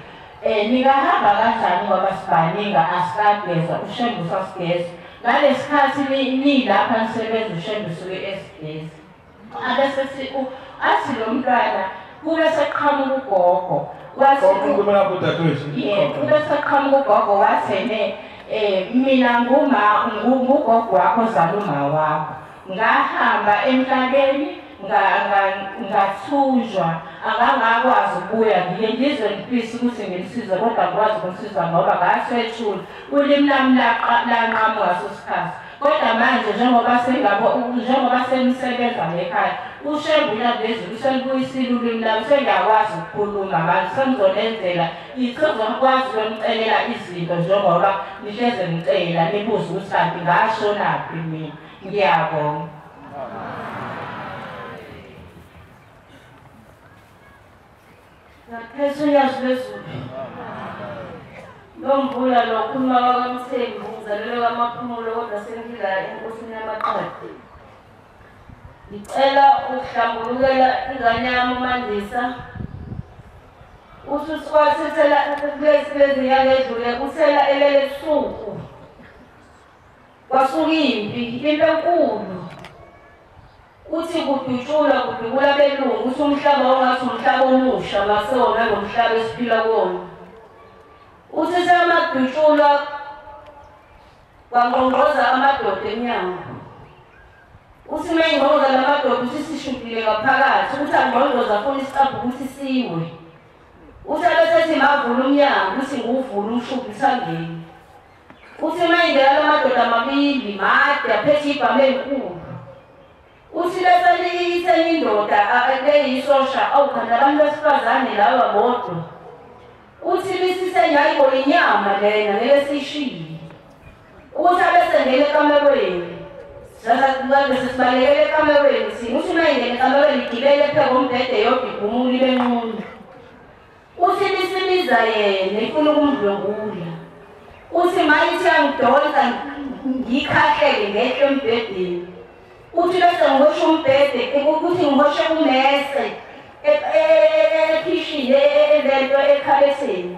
Speaker 8: ningahamba kanjani ngoba sibaningi asikageza ushembe usasigeza ngalesikhathi nilapha nisebenza ushembe usuke esigeza athi lo mntwana kube seqhamuka ugogo kube seqhamuka ugogo wathene mina ngugogo wakho zaluma wakho ngahamba emhlabeni ngathunjwa angangakwazi ukubuya ngizwe ngifisa ukuthi ngimsize kodwa ngikwazi ukumsiza ngoba ngasethula ulimi lami lanqamu ngaso sikhathi kodwa manje njengoba senisebenza ngekhaya ushembula lezulu selibuyisile ulimi lami sengiyakwazi ukukhuluma manje sengizolenzela sengizokwazi ukunicelela izinto njengoba nihleze ngicela nibuze ukuthi kanti ngashonaphi mina ngiyabonga
Speaker 6: Ngaphethe uyazi lezulu. Nomvula lo khuluma kwaMthembu uzalelwe kwaMaphumulo kodwa sengila enkosini yamaqadi. Ngicela ukuhlambulukela ingane yami uMandisa. Ususwathethela kulezi nyanga edlule uthela elele ebusuku. Kwasuka impi into enkulu. Uthi kudukula belungu ukuthi umhlaba ongathi umhlaba omusha masewona ngomhlaba esiphila kuwona uthi semadutshulwa kwangqongqoza amadoda emnyango. Uthi uma ingqongqoza lamadoda uthi sishubile ngaphakathi ukuthi angqongqoza afuna isicabha ukuthi siwe. Uthi abesethi mavula umnyango uthi nguvula umshubhi sangeni. Uthi uma ingena lamadoda amabili made aphethe ibhamu enkulu. Uthi bese liyithe indoda leyisosha awukhanda abantu besifazane lawa bodwa. Uthi lisisenyayibo inyama lena ngeke siyishile. Uthi abesengena ekamerweni. Bese sibalekele ekamerweni sini. Uthi uma ingena ekamerweni igibele pheka umbhede yodwa igumule ibe nqunu. Uthi lisibiza yena ifuna ukumdlwengula. Uthi mayithi angidonsa ngikhahlele ngehle embhedeni. Uthi bese ngihosha umbhede ukuthi ngihoshe umese ekhishini lento ekhabeseni.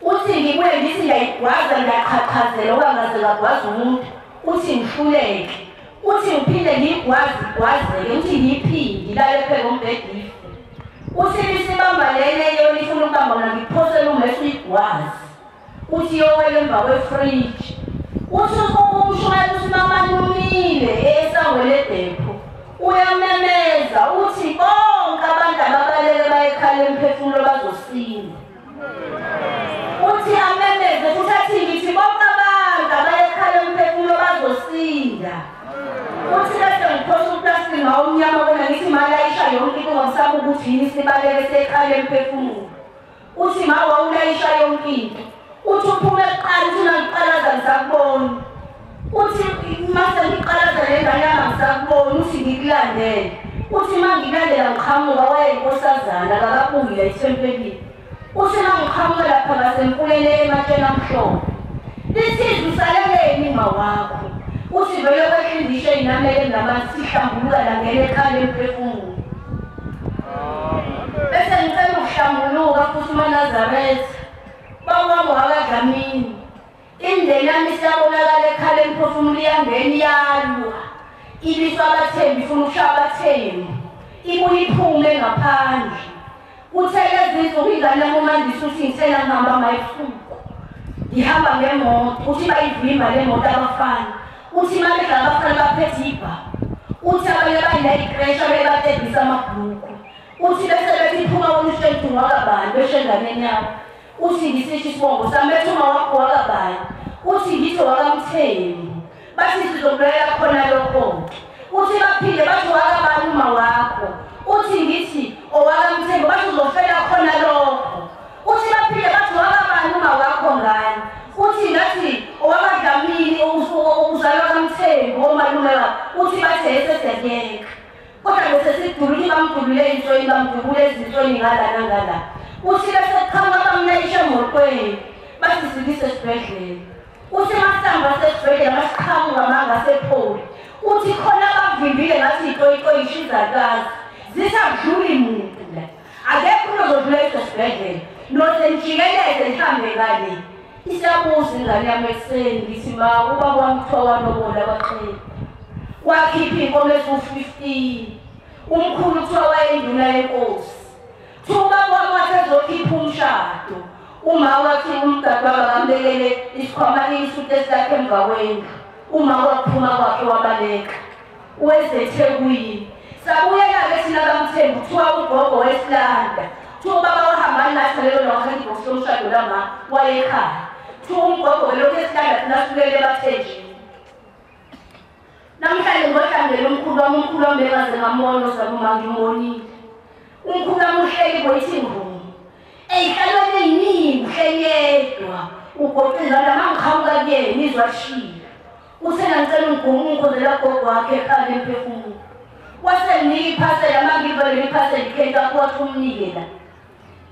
Speaker 6: Uthi ngibuye ngithi ngiyayigwaza ngiyaqhaqhazela okangaze ngagwaza umuntu. Uthi ngihluleke. Uthi ngiphinde ngiyigwazele uthi ngiyiphinde ilale pheka umbhede. Uthi lisibamba lene yona ifuna ukubamba mina ngiphosele umese uyigwazi. Uthi yowela emva kwefriji. Uthi umshwalense usimamani umile esangweni ledepho. Uyamemeza uthi bonke abantu ababaleke bayekhala emphefumulo bazosinda. Uthi amemeze futhi athi ngithi bonke abantu abayekhala emphefumulo bazosinda. Uthi bese ngiphosa uplastic ngawumnyama bona ngithi malayisha yonke into ngamsaba ukuthi yini sibaleke sekhala emphefumulo. Uthi mawa ulayisha yonke into. Uthi uphume eqala uthi nangiqalaza ngisakubona. Uthi mase ngiqalaza le ngane yami ngisakubona uthi ngikulandele. Uthi mangilandela ngiqhamuka wayenkosazana akakabungile ethempelini. Uthi mangiqhamuka lapha ngasemfuleni ematsheni amhlophe. Lithi usaleleni mawakho. Uthi vele kwehlindishe inamele namanzi sihlambuluka la ngene ekhaya emphefumulo. Bese ngicela ukuhlambuluka futhi uManazaretha. Bawami wakadlamini. Indlela yami siyabonakala ekhala emphefumulo iyangena iyalwa. Ilisa abathembi ifuna ukushaya abathembi. Ibuye iphume ngaphandle. Uthele izinto ingane yomandisi uthi ngithela ngihamba mayifuko. Ngihamba ngemoto uthi bayivimba le moto abafana. Uthi manje abafana baphethe ibha. Uthi abanye bayinayikresha bebatebisa amabhuku. Uthi bese bethi iphuma wona ushenthu wakabani beshenganeni yabo. Uthi ngisithi isibongo sami ethuma wakho wakabani. Uthi ngithi wakamthembi. Bathi sizobulela khona lokho. Uthi baphinde bathi wakabani uma wakho. Uthi ngithi owakamthembi bathi uzofela khona lokho. Uthi baphinde bathi wakabani uma wakho ngani. Uthi ngathi owakadlamini uzalwa kamthembi omalume wakho. Uthi bathi eseseyeka. Kodwa bese sidulule bamdulule insweni bamdubule izinsweni ngala nangala. Uthi bese kuqhamuka bamlayisha emotweni bathi sikise esibhedlela. Uthi masihamba sesibhedlela masiqhamuka mangasepholi. Uthi khona bavimbile ngathi itoyitoyi ishizakazi. Zisadlula imuntu la. Akekho uzodlula esibhedlela. Nosenjikeleze ihambe ngale. Isabuza ingane yami ekuseni ngithi ma uba kwami kuthiwa walobola waqeda. Wakhipha inkomo ezu-15. Umkhulu kuthiwa wayenduna yenkosi. Thuba kwami wasezokhipha umshado. Uma wathi umdadu akambekele isikhwama isuthi esakhe emva kwendlu. Uma waphuma kwakhe wabaleka. Wezethekwini. Sabuyela-ke thina kaMthembu kuthiwa ugogo wesilanda. Kuthiwa ubaba wahamba nathi lelo lwakhe ibhokisi lomshado lama wayekhaya. Kuthiwa umgogo welokhu esilanda thina sibulele bathenjini. Namhlanje ngohlangene umkhulu wami bekaze ngamona uzabuma ngimonile. Umkhulu wami uhleli boyithi ngvumo. Eyihlalweni eyiningi uhleli yedwa. Ugoqizana mangiqhamuka kuyena izwashila. Uthena ngicela ungikhozela gogo wakhe ekhaya emphefumulo. Wasenika iphasela mangivele iphasela ikhenta kwathi umnikela.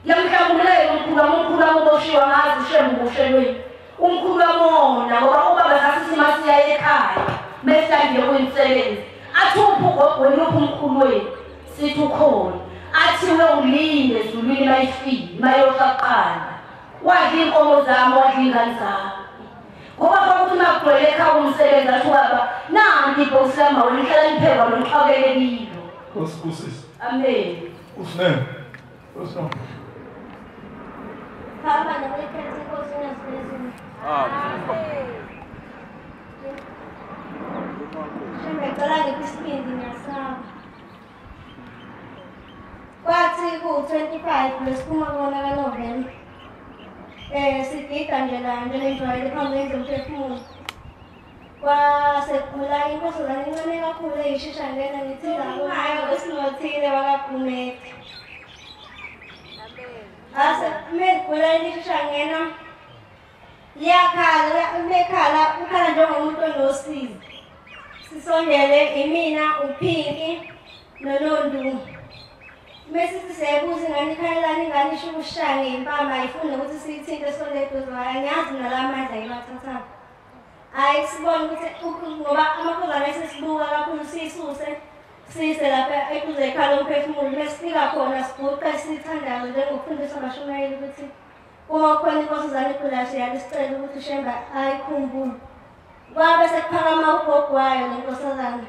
Speaker 6: Yamhlambulele umkhulu wami uboshiwa ngazi shembu bushelweni. Umkhulu wamona ngoba ubaba sasithi masiya ekhaya. Mesanje kwemsebenzi. Athi uphu gogo wena uphu umkhulu wenu. Sithi ukhona. Athi ulinde ezulwini mayifike mayoqaqala. Wadla inkomo zami wadla ingane zami. Ngoba kwakuthi magcwele ekhaya umsebenzi athi ubaba nanti ibhokisi lama wena ihlala liphekwa nomxakele kilo.
Speaker 1: Kusisi.
Speaker 6: Amen.
Speaker 1: Usine. Usino.
Speaker 9: Papa nabekhethe inkosi unesiphezulu. Ngicela ngikusipindi ngiyasaba. Kwathi ku-25 lesiphuma kona kaNovemba. Sigida nje la nje lenjwayele phambi kwendlu umphefumulo. Kwasekhula inkosazana encane kakhulu eyishesha ngena ngithi labo hayi esinothile wakaGumede. Mekhula ishesha ngena ukhala njengomuntu onosizi. Sisondele imina uPinki noNondu. Mase sisebuza ingane ikhalelani ingane isho ukushange impama ayifuna ukuthi siyithinte sonedozwayo angiyazi nalamandla yibathatha. Hayi sibona ukuthi ngoba amakhosana esesibuka kakhulu sisuse sise lapha ekuze ikhala umphefumulo mesifika khona sibhuqa sithandayo njengokufundisa abashonayeli ukuthi uma khona inkosazana ekhulayo siyalisicela ukuthi uShemba ayikhumbule. Kwabe sekuphakama ugogo wayo lenkosazana.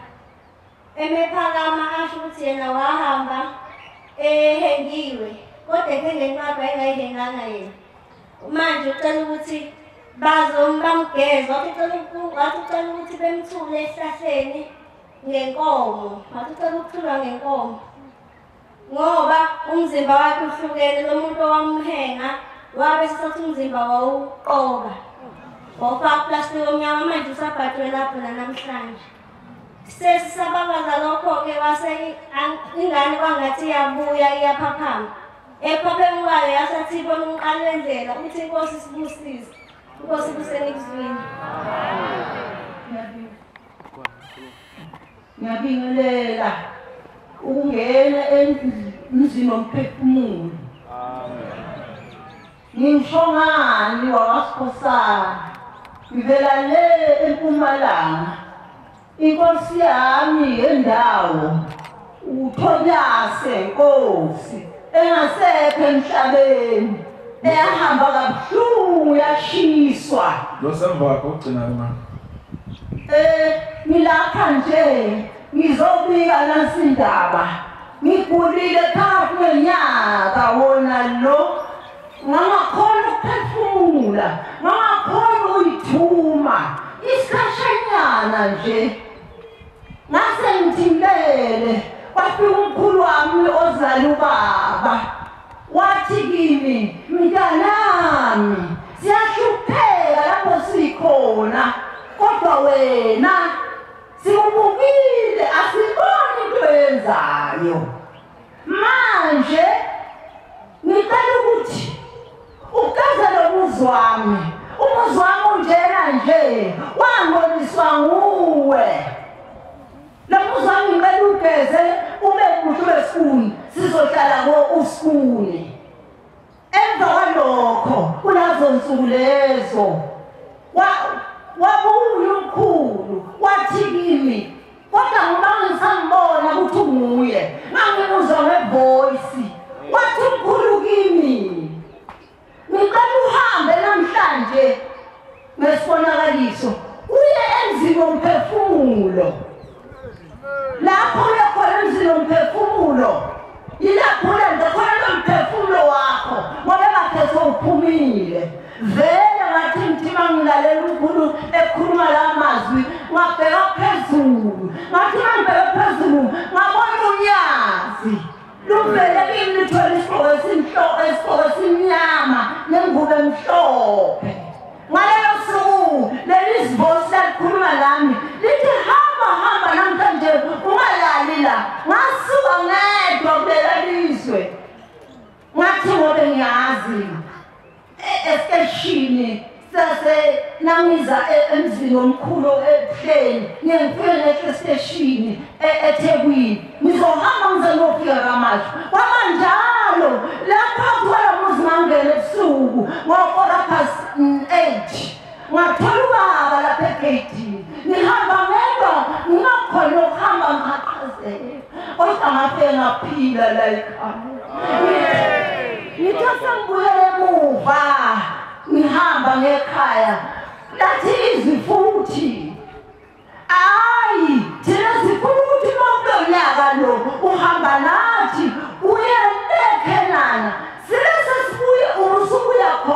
Speaker 9: Emephakama asho ukuthi yena wahamba ehengiwe kodwa engenqaba engayihenganga yena. Manje ucela ukuthi bamgeza wathi ucela ukuthi bemthule esihlahleni ngenkomo. Wathi ucela ukuthulwa ngenkomo ngoba umzimba wakhe uhlukene lo muntu owamhenga wabe sisathi umzimba wawuqoba. Wawufaka plastic omnyama manje usabhajwe lapho namhlanje. Sesisababaza lokho-ke wase ingane kwangathi iyabuya iyaphaphama. Ephapheni kwayo yasathi ibona umqalo wendlela ukuthi inkosi sibusize. Inkosi kusenikuzwini.
Speaker 10: Ngiyabingelela ukungena emzini womphefumulo. Ngimshongani wakwaSikhosana. Ngivela le eMpumalanga. Inkosi yami yendawo uThonyase Nkosi engasekho emhlabeni ehamba kabuhlungu yashiswa.
Speaker 11: Losemva kokugcina ma.
Speaker 10: Ngilapha nje ngizobika nasindaba. Ngigulile phakathi kwenyaka wona lo. Ngangakhona ukuphefumula, ngangakhona ukuyithuma. Isikhashanyana nje. Ngase ngithimlele kwafika umkhulu wami ozala ubaba. Wathi kimi, mntanami, siyahlupheka lapho sikhona. Kodwa wena sikubukile asiboni into yenzayo. Manje ngicela ukuthi ukaze umuzi wami. Umuzi wami unjena nje wangoliswa nguwe. Lo muzi wami ngicela ugeze ube kuhle wesifuni sizohlala usifuni. Emva kwalokho kunazo insuku lezo wabuya umkhulu wathi kimi kodwa ngoba ngisambona ukuthi unguye ngangimuzwa ngevoice wathi umkhulu kimi ngicela uhambe namhlanje ngesibonakaliso uye emzini womphefumulo. Lapho uye khona emzini womphefumulo yilapho ulenza khona lo mphefumulo wakho ngoba kade sewuphumile. Vele ngathi ngithima ngilalela umkhulu ekhuluma la mazwi ngabheka phezulu. Ngathi ngibheka phezulu ngabona unyazi luvele kimi lithwele isigqoko esimnyama nengubo emhlophe. Ngalelo suku leli sivosi lakhuluma lami lithi hamba namhlanje ungalali la. Ngasuka ngedwa kulela lizwe. Ngathi ngobe ngiyazi esiteshini nangiza emzini womkhulu ePleni ngifike esiteshini eThekwini ngizohamba ngize ngiyofika kaMashu. Kwamanjalo lapha kuwela umuzi ngangena ebusuku ngo8 ngathola ubaba lapha egedini ngihamba ngedwa ngingakhona ukuhamba ngaqhazela kodwa ngafike ngaphila la ekhaya. Ngithe sengibuyele emuva ngihamba ngekhaya lathi izwi futhi ayi thina sifuna ukuthi kulonyaka lo uhamba nathi uye eKhenana sile sesibuye usubuya khona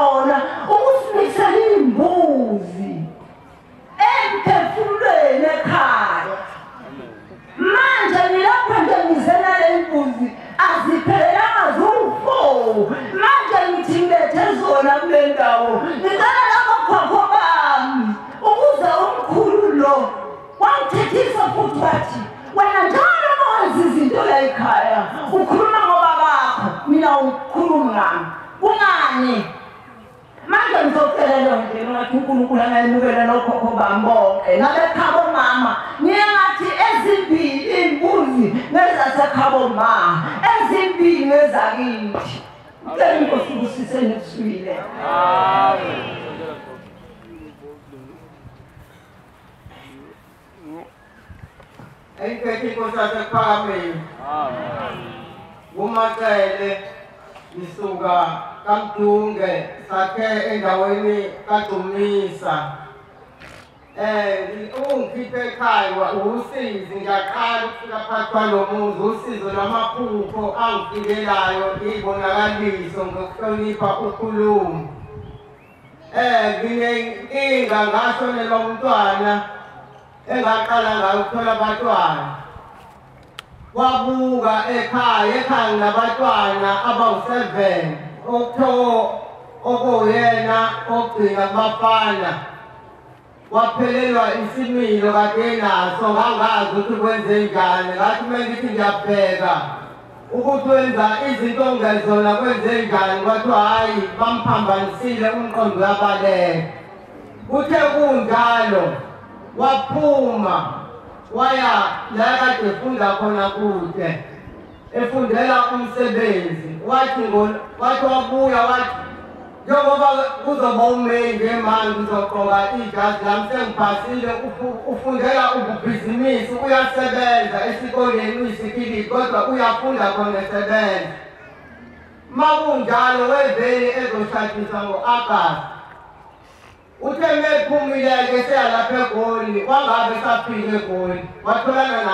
Speaker 10: uNkulunkulu angayimukela nokhokho bami bonke nabekhabo mama ngingathi ezimbili imbuzi nezasekhabo ma ezimbili nezakithi ngicela inkosi ubusise nebuswile amen.
Speaker 12: Enkethi inkosi yasePhakameni uMacele isuka kaMdunge sakhe endaweni kaDumisa ungikhiphe ekhaya usizi ngiyaqala ukufika phakathi kwalo muzi usizo lwamaphupho angifikelayo ibonakaliso ngokuhlonipha ukhulumo nginenkinga ngashonelwa umntwana engaqala ngayo ukuthola abantwana wabuka ekhaya nginabatwana abawu-7 okuyena ogcina kubafana waphelelwa isimilo kade naso ngangazi ukuthi kwenze njani ngathi uma ngithi ngiyabheka ukuthi wenza izinto ongezona kwenze njani kwathiwa hhayi bamphambanisile umqondo uyabaleka kuthe kunjalo waphuma waya la kade efunda khona kude efundela umsebenzi wathi wabuya wathi njengoba kuzoba umeyi ngemali ngizogqoka ijazi lami sengiphasile ufundela ububhizinisi uyasebenza esikoleni uyisikilidi kodwa uyafunda khona esebenza makunjalo weveni ezoshadisa ngo-Agasti uthe mephumile-ke seyalapha eGoli wangabe safika eGoli watholana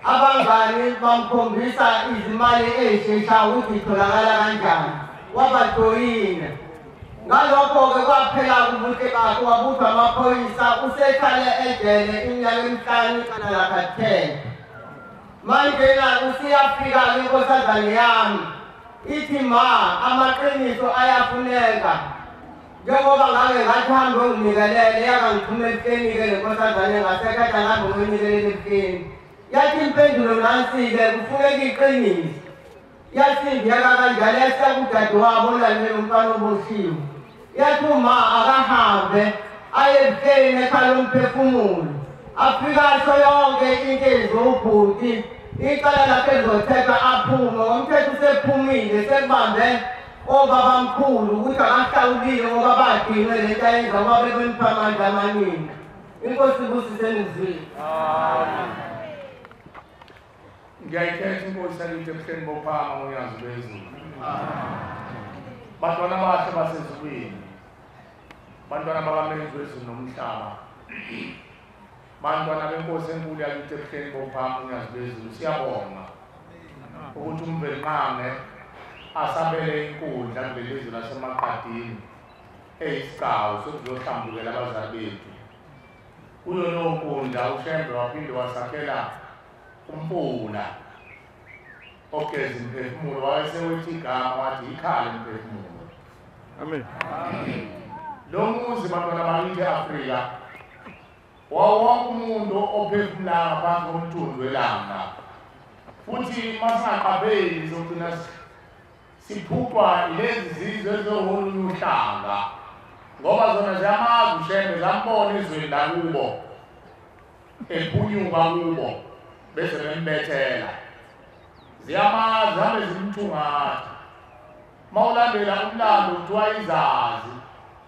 Speaker 12: abangani bamkhombisa izimali ey'sheshayo ukuthi itholakala kanjani wabajoyina ngalokho-ke kwaphela ubuhle bakhe wabuthwa amaphoyisa usehlale ejele iminyaka emihlanu kanalakha 10 manjena usiyafika-ke inkosazane yami ithi ma amaqiniso ayafuneka njengoba ngake ngathi hambe onginikelele yakangiphume ebufeni-ke lenkosazane ngasekho ade ngambe ngoyinikelele ebufeni yathi impendulo nansi-ke kufuneka iqiniso yathi ngiyaka kanjalo yasiya kudade wabo olalele umfana oboshiwe yathi uma akahambe aye ebufeni ekhala umphefumulo afika asho yonke into ezobhuti icala lakhe ezothetha aphume ngomthetho usephumile sekubambe obabamkhulu ukuthi akahlawulile ngoba badinwe le nto ayenza ngoba bebemipha amandla amaningi inkosi ibusise nizwile
Speaker 13: ngiyayikhetha inkosi yakithi ebuhleni bophanga ngoyazi bezulu bantwana bahle basezulwini bantwana bakamenzi wezulu nomhlaba bantwana benkosi enkulu yakithi ebuhleni bophanga ngoyazi bezulu siyabonga ukuthi uMvelqange asabele inkundla kuleli lizwe laseMaqadini eyisigcawu sokuzohlambukela abazali bethu kuyo leyo nkundla uShembe waphinde wasakhela uMpula ogeza imphefumulo wayesewethi igama wathi ikhala imphefumulo amen. Lo muzi bantwana bakithi e-Afrika wonke umuntu ophefumulayo ngaphansi komthunzi welanga futhi masingaqapheli sogcina siphucwa lezi zizwe eziholunye uhlanga ngoba zona ziyamazi uShembe zambona ezweni lakubo ephunyuka kubo bese bembethela ziyamazi zihambe zimthungatha mawulandela umlando kuthiwa izazi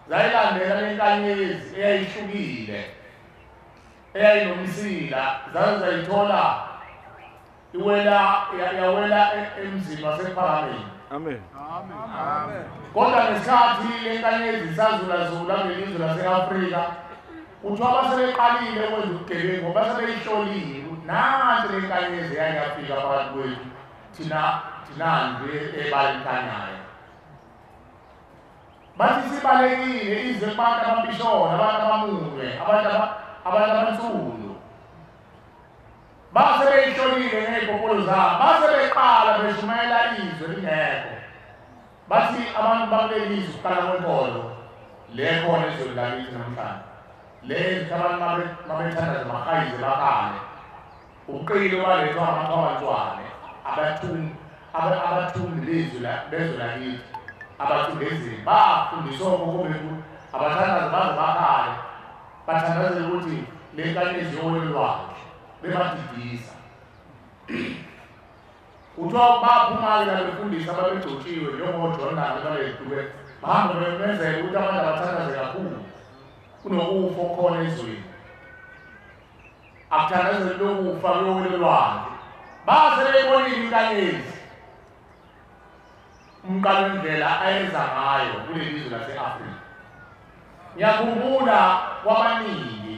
Speaker 13: zayilandela lenkanyezi eyayihlukile eyayinomsila zazayithola yawela emzini wasePhakameni amen. Kodwa ngesikhathi lenkanyezi isazulazula ngelizwe lase-Afrika kuthiwa basebeqalile ukwenza ubugebengu ngoba sebeyihlolile ukuthi nanti lenkanyezi yayingafika phakathi kwethu thina nje ebalikhanyayo bathi sibalekile izwe kubantu abambishona abantu abamunwe abantu abansundu base beyihlolile ngey'popolo zabo base beqala beshumayela izwe lingekho bathi abantu bakuleli izwe kuqala kwenkolo lekhona ezweni lakithi namhlanje lezi abantu mabethandaza mahayize bakale ubuqili obalethwa amathawantwane abathungi bezwe lakithi abathundezini bafundiswa abathandazi baze bakhale bathandazela ukuthi le nkanyezi yowelo lwakhe bebadidisa kuthiwa baphuma-ke la befundisa babegcotshiwe njengojondana baledube bahambe bemenzela ukuthi abantu abathandaze kakhulu kunokufa okhona ezweni akuthandazele lokufa kuyowelo lwakhe base beyibonile inkanyezi umqalo wendlela ayenza ngayo kuleli lizwe lase-Afrika. Ngiyakhumbula kwabaningi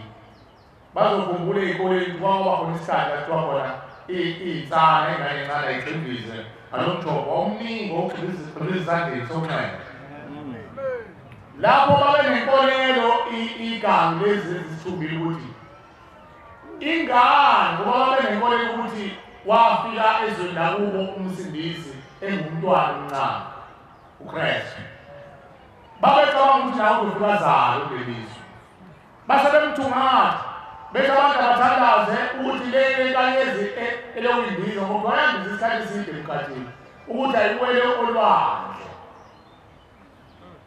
Speaker 13: bazokhumbula ey'koleni kwaba khona isikhathi kuthiwa khona iy'nsana ingane encane ayigximbize ngalo mjovo omningi ogximbiza esandleni sokunxele. Lapho babe nenkolelo igangu lezi ezithumbile ukuthi ingane ngoba babe nenkolelo ukuthi wafika ezweni lakubo umsindisi engumntwana omncane uKristu. Babecabanga ukuthi nawe uzofika zalo kulelizwe. Base bemthungatha bethi abantu abathandaze ukuthi le nkanyezi elewindiza ngoba wayandiza isikhathi eside emkhathini ukuthi ayiwele olwandle.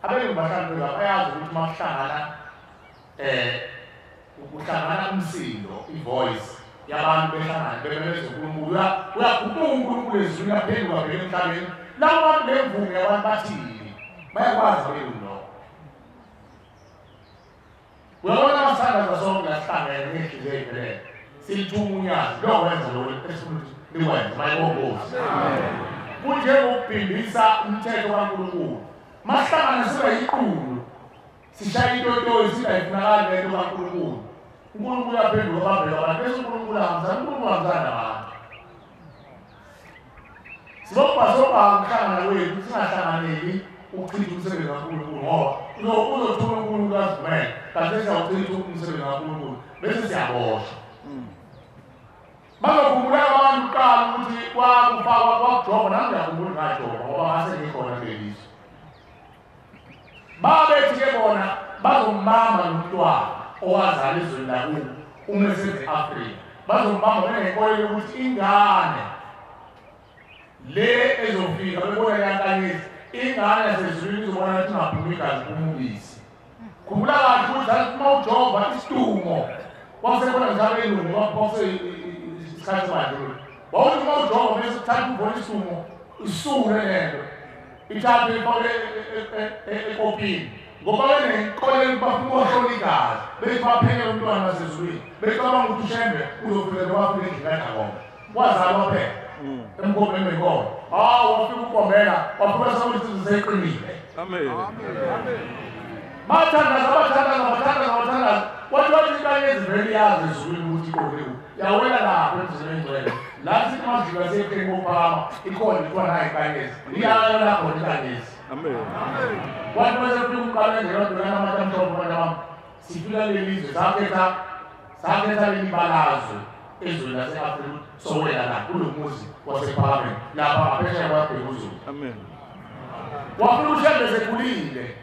Speaker 13: Abelungu bahlangana bayazi ukuthi makuhlangana ukuhlangana umsindo ivoice yabantu behlangana bebeleze uNkulunkulu uyaguquka uNkulunkulu ezweni laphenduka bheke emhlabeni labo bantu bemvume yabantu bathini bayakwazi abelungu lokho. Uyabona amasithandaza sonke asihlangene nehliziyo ey'phelele silithuma unyazi lokwenza lokho esifuna ukuthi likwenze mayibongozi kunjengokubhimbisa umthetho kaNkulunkulu. Masihlangana siba yiqulu sishaya itotoyi singayifunakali lento kaNkulunkulu uNkulunkulu uyaphenduka babheka abantu bese uNkulunkulu ahambisana nabantu. Sibophasoba ukuhlangana kwethu singahlanganeli ukuchitha umsebenzi kaNkulunkulu ngoba uzothuma uNkulunkulu azivumele kanti siyawuchitha umsebenzi kaNkulunkulu bese siyaboshwa. Bazokhumbula abantu kuqala ukuthi kwakufakwa kwakujoba nami ngiyakhumbula ngajoba ngoba ngase ngikhona kulelizwe. Babethi-ke bona bazombamba nomntwana owazala ezweni lakubo umeseze-Afrika. Bazombamba benenkolelo ukuthi ingane le ezofika bebona yankanyezi ingane yasezulwini izobona ukuthi ingaphumi igazi kumubisi. Khumbula kahle ukuthi uma ujova isitumo kwakusekhona njalo elungu kwakuseyisikhathi sebandlululo wawuthi uma ujova bese kuthatha uvona isitumo isule lento ithathe ifake ekopini ngoba benenkolelo bafuna ukuhlola igazi bethi baphekele umntwana wasezulwini becabanga ukuthi ushembe uzofika wafika endlini kaJakobe wazalwa phela emkombeni wenkomo. Wafika ukombela wafika sokuthi siseqinile. Amen. Bathandaza wathi inkanyezi vele yazi ezulwini ukuthi ikole yawela lapho emzini engcwele la sithi mazika seqini kophama ikhona kuthiwa nayo inkanyezi iyala lapho inkanyezi. Amen. Wathi bese ufika umqalo engelodolana amanye amhlophe abantu bami sifika lelizwe sakhetha lelibalazwe ezweni lase-Afrika sowela la kulo muzi wasephalamende lapha ngaphesheya kwabhekuzulu. Amen. Wafika ushembe sekhulile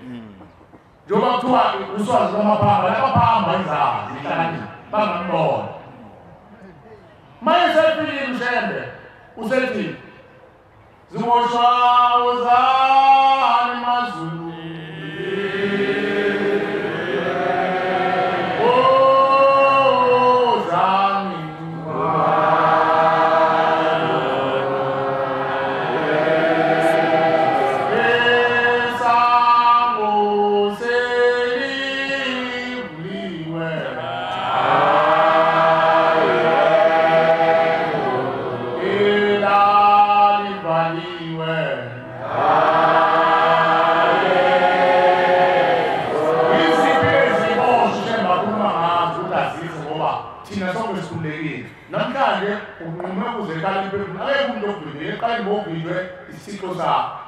Speaker 13: njengoba kuthiwa uswazi lwamaphamba labaphamba izazi ihlakaniphi bangambona. Maye sefikile ushembe usethi zimoshwa uzani mazulu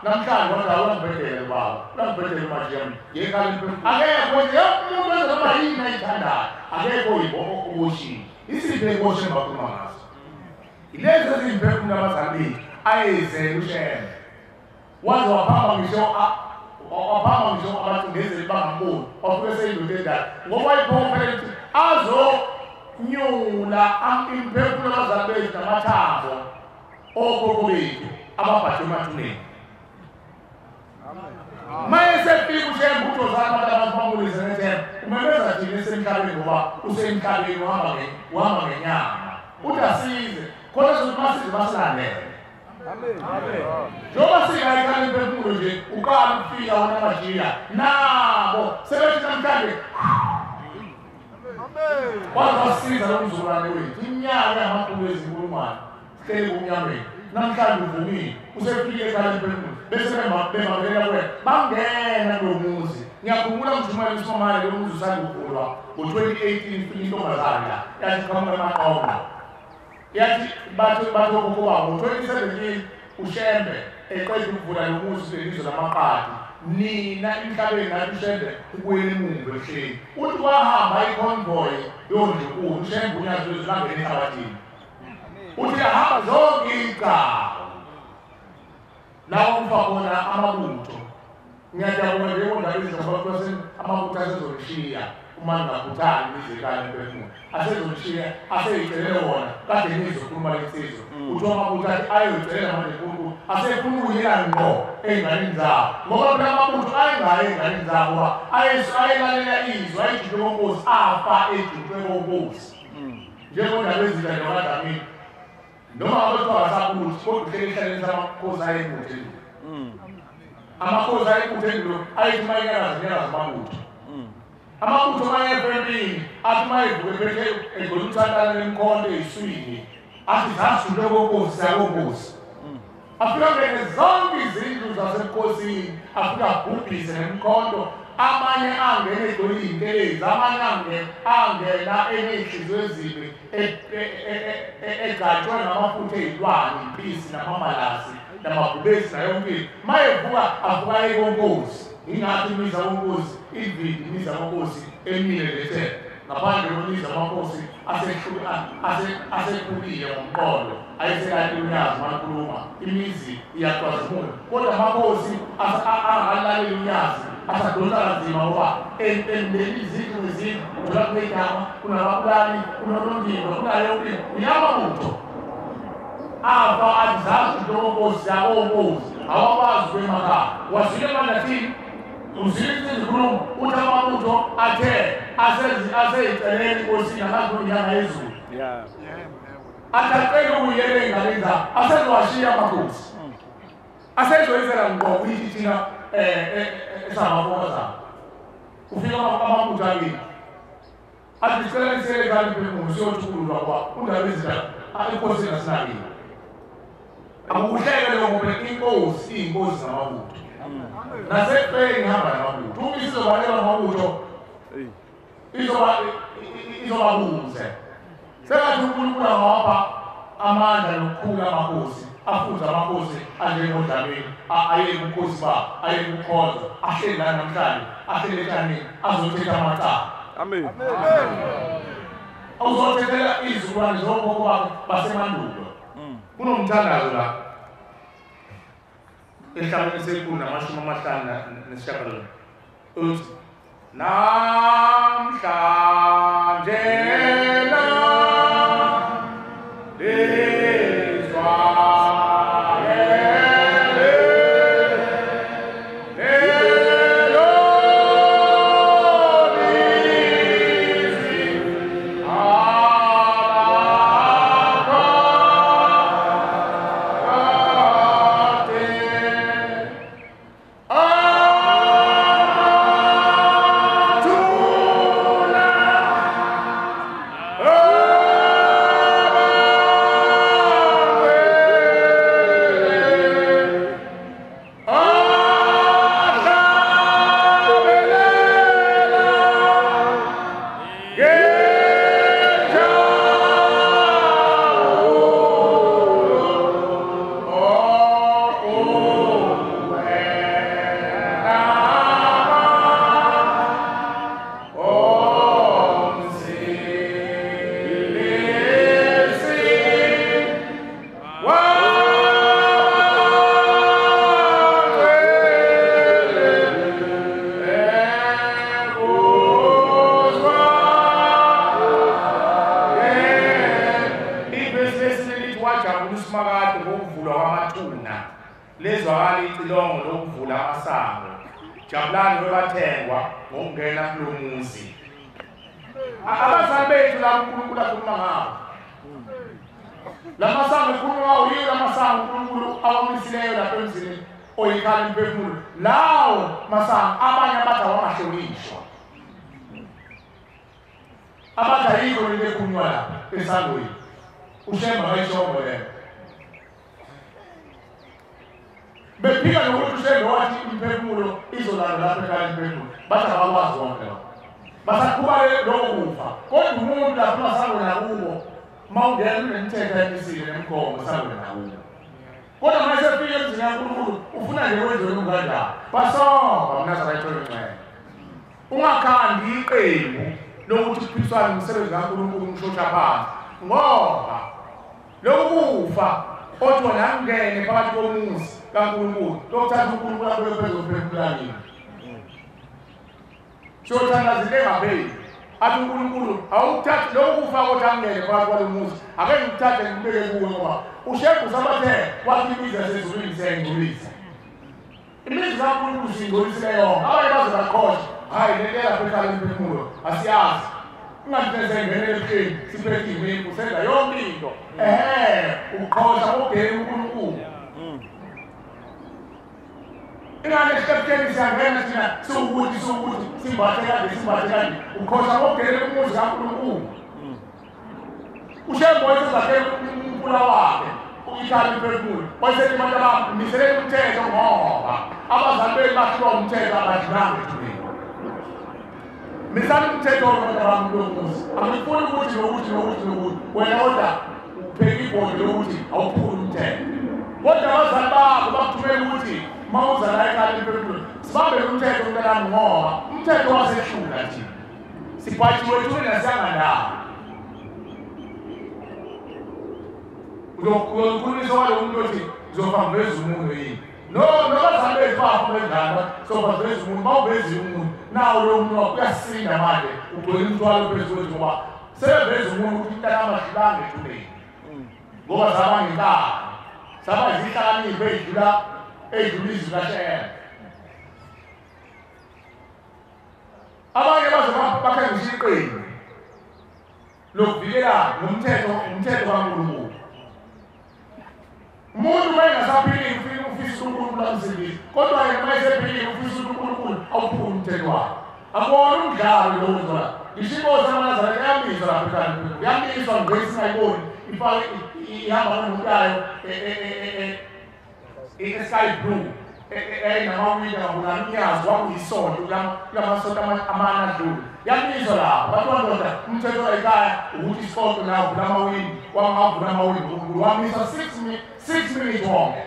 Speaker 13: namhlanje kodwa ulangibhedele baba ulangibhedele majemu yekhala impemfu akekho nje umuntu ezoma yini ayithandayo akekho uboshini isiphe ekoshe bakhuluma ngaso ilezi ezimpemfu nabazali ayezele ushembe waze waphamba ngisho abacindezeli bangamboni wafike seyindoda endala ngoba wayiphofela ukuthi azonyula impemfu nabazali bethu namathambo okhokho bethu ababhajwe emathuneni. Maye sefika ushembe utozama abantu bamulise nethemba. Umemeza thina esemhlabeni ngoba usemhlabeni uhamba ngenyama. Udasize khona ukuthi masize basilandele. Amen. Njoba singayikhala imphefumulo nje uqala ukufika wona amajila nabo sebethi namhlanje wazasiza lo mzukulwane wethu iminyaka yamakhulu ezinkulungwane sihleli kumnyameni namhlanje uvumile usefike ekhaya imphefumulo bese bemamela wena bangena kulo muzi. Ngiyakhumbula umjumane uSomali lo muzi usanduvulwa ngo-2018 fika intombazane la yathi qhamuka emaqawula yathi batho kokuba ngo-2017 ushembe eqeda ukuvula lo muzi lelizwe lamaqadi nina emhlabeni nathi ushembe ukuyela emumva ebuhleni uthi wahamba iconvoy yondlunkulu ushembe unyazo lwethu langena ehlabathini uthi ahamba zonke iy'cawu lawo kufa khona amabutho. Ngiyajabula nje kondaba ezingabakwaseni amabutho asezolishiya uma ngakhuthali imizekane emphefumulo asezolishiya aseyitshelele wona kade nizokhuluma lesizwe uthi amabutho athi ayoyitshelela manje uNkulunkulu asefuna ukuyela ngqo ey'nganeni zabo ngoba phela amabutho ayingayo ey'nganeni zabo ngoba ayelalela izwi ayijutshwe konkosi afa ejutshwe konkosi njengondaba ezintsha nokadamini noma abathiwa kasabuthi kodwa uhlele ehlaleni samakhosi ayemude amakhosi ayekuthe endulo ayithi mayinyakaza amabutho amabutho mayefempini athi mayevuke phethe egoluthantana lemkhonto ey'swini athi zasule konkosi yakonkosi afika ngene zonke izindlu zasebukhosini afika abhubhise nemkhonto amanye angena egoliy'ntelezi amanye angena eney'hliziyo ezimbi egajwe ngamafutha ey'lwane impisi namamalasi namabhubesi nayonkile mayevuka avuka ekonkosi. Ingakho imizi yakonkosi ividi imizi yakonkosi emile lethe ngaphandle kwemizi yamakhosi asekhulile ngomqondo ayisekade unyazi makhuluma imizi iyacwazimula kodwa amakhosi angalaleli unyazi asadonsa kanzima ngoba leli izindlu ngezindlu uthola kunegama kunababulali kunonondimba kunayonke uyamabutho afa azazi into konkosi yakonkosi awakwazi kwemakhaya wazile mandathini uzile izikhuluma uthi amabutho athe aseyitshelele inkosini akazoninyanga yezulu atacele ukuyela ey'nganeni zabo asezowashiya amakhosi asezoyisela ngqo kuyithi thina esamafoka zabo ufika amabutho akini athi sicela lisele kali imphefumulo siyothululwa ngoba undaba ezinda inkosini asinakile akukuhleke leyo ngoba inkosi iy'nkosi zamabutho nasekupeni ihamba namabutho uma isizobalelwa namabutho izobabuze sengathi uNkulunkulu angawapha amandla nokukhula amakhosi afunze amakhosi anjengodlamini ayeke ubukhosi babo ayeke ukukhoza ahleli lana namhlanje ahleli etshanini azothetha amacala. Amen. Uzothethela izizukulwane zokhokho bakho basemandulo. Kunomthandazo la ehlabeni sekhulu namashumi amahlanu nesishagalolunye uthi namhlanje Jabulani bebathengwa ngokungena kulo muzi. Abazali bethu la uNkulunkulu akhuluma ngabo. La masango ekhuluma ngawo yiyo la masango uNkulunkulu awamisileyo lapha emzini oyikhala imphefumulo. Lawo masango abanye abathi awamahlonishwa. Abathi ayikho into ekhulunywa lapha esangweni. Ushemba ngayishongo leyo. Bephika nokuthi ushemba wathi imphefumulo izolanda lapha ekhaya imphefumulo. Bathi abakwazi konke lokho. Basaqhuba lokho kufa. Kodwa umuntu lapha masango nakubo mawungena nemithetho emisile nemkhomo sangweni nakubo. Kodwa manje sefika emzini kaNkulunkulu ufuna nje wenziwe ungadla. Basonga uNazareth oyingcwele. Ungakhandi iqembu lokuthi kuphiswane umsebenzi kaNkulunkulu umshosha phansi. Ngoba lokufa othi wona ngene phakathi komuzi kaNkulunkulu lokuthatha uNkulunkulu akho phezulu phezulu. Shothandazile ngapheli. Athi uNkulunkulu awukuthathi lokufa othi angene phakathi kwalo muzi. Ake ngikuthathe ngibeke kuwe ngoba ushephu sabathe wathi imizi yasezulwini siyayingcolisa. Imizi kaNkulunkulu siyingcolise yonke. Abanye baze baqhosha. Hayi lentela phekhala imphefumulo asiyazi. Ungatheze ngenele ebuhleni siphethe imini usenza yonke into. Uqhosha ubheke uNkulunkulu. Ingane esithatheni siyangena thina sokuthi simbathe kanje ukhosha ubheke umuzi kaNkulunkulu. Ushembo wesezakhe uNkulunkulu wakhe uyikhala imphefumulo. Wayesethi abantu abamiselele umthetho ngoba abazali bethu bahlwa umthetho abadlanga ethubeni. Misali umthetho wonke umuzi. Angifuni ukuthi nokuthi wena kodwa upheka ibhondi lokuthi awuphuli umthetho. Kodwa abazali bakho bakuthumela ukuthi mawuza la ekhaya imphefumulo sibambe umthetho mntanami ngoba umthetho wasehlula thina. Siphathiwe thina nasiyangandaba. Uyokhulunyiswa kwalo umuntu othi uzofa ngiveza umuntu yini. Nobazali bethu bafa bengane soba veza umuntu mawuveza umuntu nawo lo muntu uyasinda manje ugcwele umthwalo phezulu kwethu ngoba sebeveza umuntu ukuthi intana amahlanga ethuleni. Ngoba zabangekala saba izihlakanipho ey'dlula izwi kaShembe. Abanye baze bakhangisa iqembu lokuvikela umthetho kaNkulunkulu. Umuntu mayengasaphilile ufisa uNkulunkulu amsindise. Kodwa yena mayesephilile ufisa uNkulunkulu awuphule umthetho wakhe. Akubona umdlalo lo wenziwa. Ngisho inkosi yamaNazaretha yamiswa lapha ekhaya imphefumulo. Yamiswa ngesingayiboni ifake ihamba ngemoto yayo sky blue namawindi angabulamnyazi wakuyisonto kulamasonto amane adlule. Yamiswa lapho bathi wandoda umthetho wayikhaya ukuthi isonto nawo vula amawindi wangavula amawindi uNkulunkulu wamiswa 6 minutes wonke.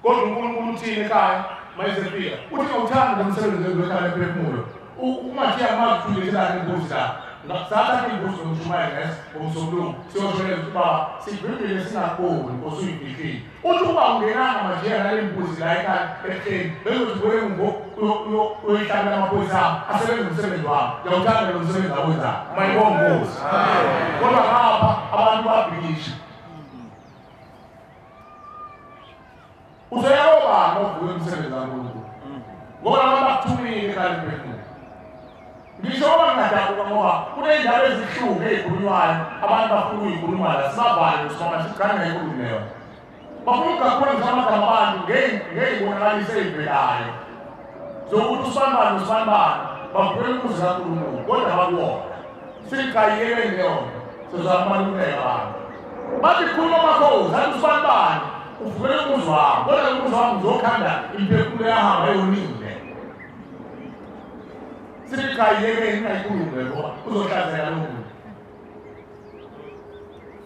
Speaker 13: Kodwa uNkulunkulu uthini ekhaya mayesefika uthi ngawuthanda nomsebenzi wekhaya imphefumulo. Ungathiya makuthulelana inkosi la sathatha ingozi nomshumayela ngomsombuluko siyoshela ukuba sivimbile singakuboni inkosi uyifihlile. Uthi uba ungenanga manje nale mbuzi la ekhaya ehleni bezothi uyoyihlabela amaphoyisa asebenza umsebenzi wabo. Ngiyawuthanda lo msebenzi awenzayo mayibonge inkosi. Kodwa ngapha abantu babhikisha. Uzoyaroba ngovuke umsebenzi kaNkulunkulu. Ngoba abantu bakuthumile ekhaya imphefumulo. Ngisho ngadabuka ngoba kuney'ndaba ezihlungu ey'khulunywayo abantu bafuna uy'khuluma la sibavale sibona sikhanga inkulumo leyo. Bafuna ukugagulisa amagama abantu ngey'bonakaliso ey'velayo zokuthi usibanibani bavukela umuzi kaNkulunkulu kodwa bakuwona. Siyikayiyekeni leyonto sizobaluleka abantu. Bathi khuluma amakhozi athi usibanibani uvukela umuzi wami kodwa umuzi wami uzokhanda imphefumulo yahamba yonile. Siyikayiyekeni ngayikhulume ngoba uzohlazeka lo muntu.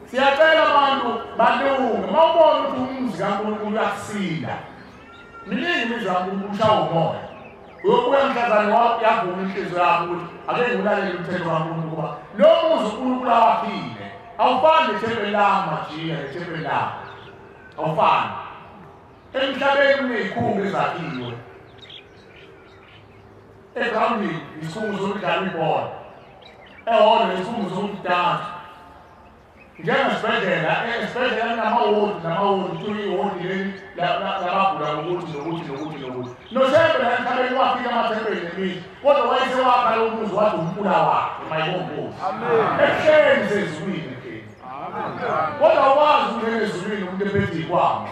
Speaker 13: Siyacela abantu balunge mawubona ukuthi umuzi kaNkulunkulu uyakusinda. Miningi imizi kaNkulunkulu ushawa umoya. Uyobuya mhlazane yavuma inhliziyo yakho ukuthi ake ngiwulalele umthetho kaNkulunkulu ngoba lo muzi uNkulunkulu awakhile awufani nethempeli lamajiya nethempeli lakho. Awufani. Emhlabeni kuney'khungo ezakhiwe. Egrawundini isikhungo sokudlala ibhola. Ehholo isikhungo sokudansa. njengesibhedlela esibhedlela namawodi kuyihodi leli labagula nokuthi nosembe la emhlabeni wafika amathempeli nemini kodwa wayesewakha lo muzi wathi umpula wakhe mayibongozi ehleni sezulwini kodwa wazi ungene ezulwini umuntu ephethi kwami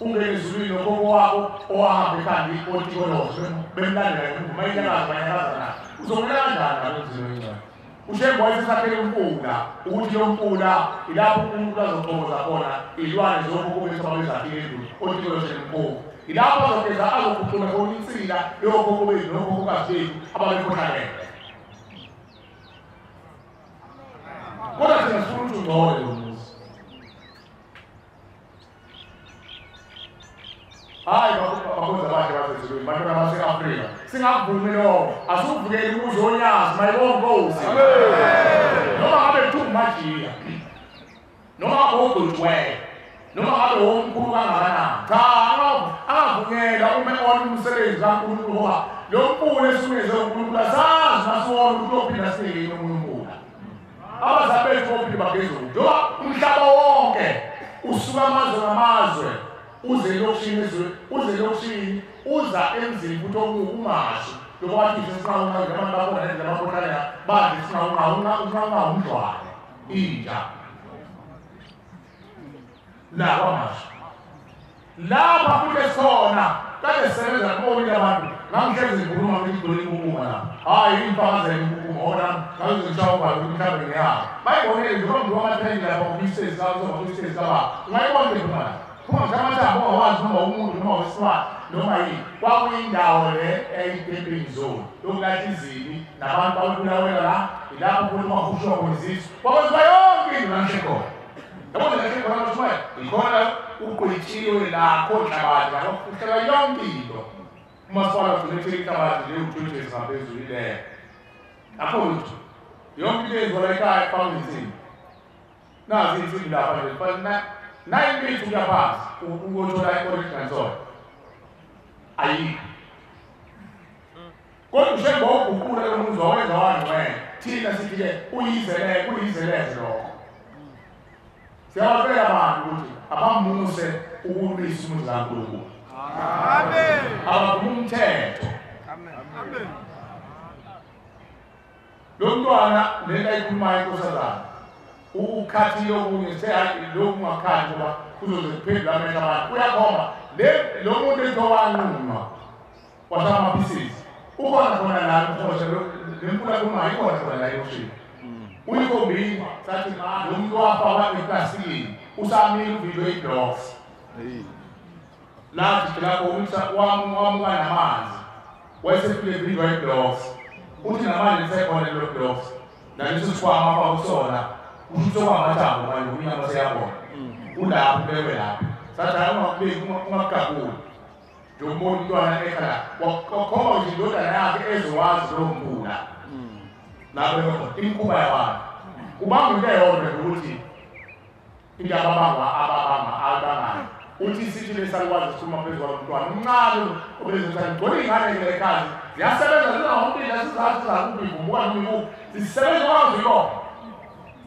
Speaker 13: ungene ezulwini okhokho wakho owahamba ekhanda ikontikolozo bemlandela ngumma inyakazi banyakazana uzongena kanjani ngalomzini wencane ushembo wayesakhele umpula ukuthi lo mpula ilapho umuntu azogcoza khona ilwane zokhokho bezafike endlini kontikolozo nempofu ilapho azogeza azokuqula khona insila yokhokho bethu nokhokhokazi bethu ababekhohlakele kodwa thina sifuna ukuthi ungcole lo muzi hayi bakwenza bakhe basezulwini bantwana base-Afrika singakuvumi lokho asuvukeli umuzi onyazi mayibongozi noma ngabe kumajiya noma ngabe ogcotshwele noma ngabe womkhulu kangakanani cha angavunyelwa uma ona umsebenzi kaNkulunkulu ngoba lo mpula esukenze uNkulunkulu asazi nasiwona ukuthi uyophinda sinike omunye umpula abazali bethu bophinde bagezwe njengoba umhlaba wonke usuka amazwe ngamazwe uze elokishini uza emzini futhi okungumasho njengoba wathi sesinawunqa abantu babona nendlela abakhohlaleyo bathi sinawunqa umdlwane inja nakwamasho lapha futhi esikhona kade sisebenza kubonile abantu ngangihlezi ngikhuluma ngidole inkukuma lapha hayi imfakazela inkukuma ona ngangizishawa ubalo umhlabeni yabo bayibonile njengoba ngiwamathayini lapha kwisitezi kwisitezi kaba ungayibonile khona phuma ngamathambo owazi noma umuntu noma wesifana noma yini kwakuyindawo le eyitemping zone yokulathi izibi nabantu babulawela la ilapho kukhuluma ukushuka kwezisu kwakwenziwa yonke into namhle khona yabona kahle khona mashumaya ikhona uqwetshiwe lakho nhlabathi ngakuhlela yonke into umasipala ugcine inhlabathi leyo uthuthezi ngaphezulu ileyo akho lutho yonke into eyenziwa la ekhaya efaka insimbi nazi insimbi lapha nje fana 9 minutes uyaphansi ukuthola i-original soil ayikho kodwa ushemba uguqula lo muzi wawenza wangcwele thina sithi-ke kuyizeleze lokho siyabacela abantu ukuthi abamuse ukulwisa umuzi kaNkulunkulu abavuma umthetho lo mntwana lento ayikhulumayo inkosazana ukhathile okunye lokhu ungakhathi ngoba kuzoze kuphendula amehlo abantu uyakhomba lo muntu ethowanqunwa wasaba amaphisisi ukhona khona la mhosha le mpula kumayo ikhona khona la eyoshini uyikhombile sathi lo muntu wafakwa eplastikini usamile uvidiyo i-blocks lathi lapho wamuka namanzi wayesefile vidiyo i-blocks uthi namanje lisekhona lelo blocks naleso sikhwama afaka kusona usokwamathabo manje unyama seyabona ulapho bewe lapho sathi hayi ungakugabuli njengoba umntwana ekhala wakhomba nje indodana yakhe ezowazi lo mpula lapho imikhuba yabantu ubamba into eyodwa ukuthi into ababanga uthi sithi lesalukwazi sikhuluma phezu kwalomntwana umncane obezothani ngcola iy'ngane ngelekhazi ziyasebenza zingahompila sizakubi vumbuka nomikuku zisebenza kwazilona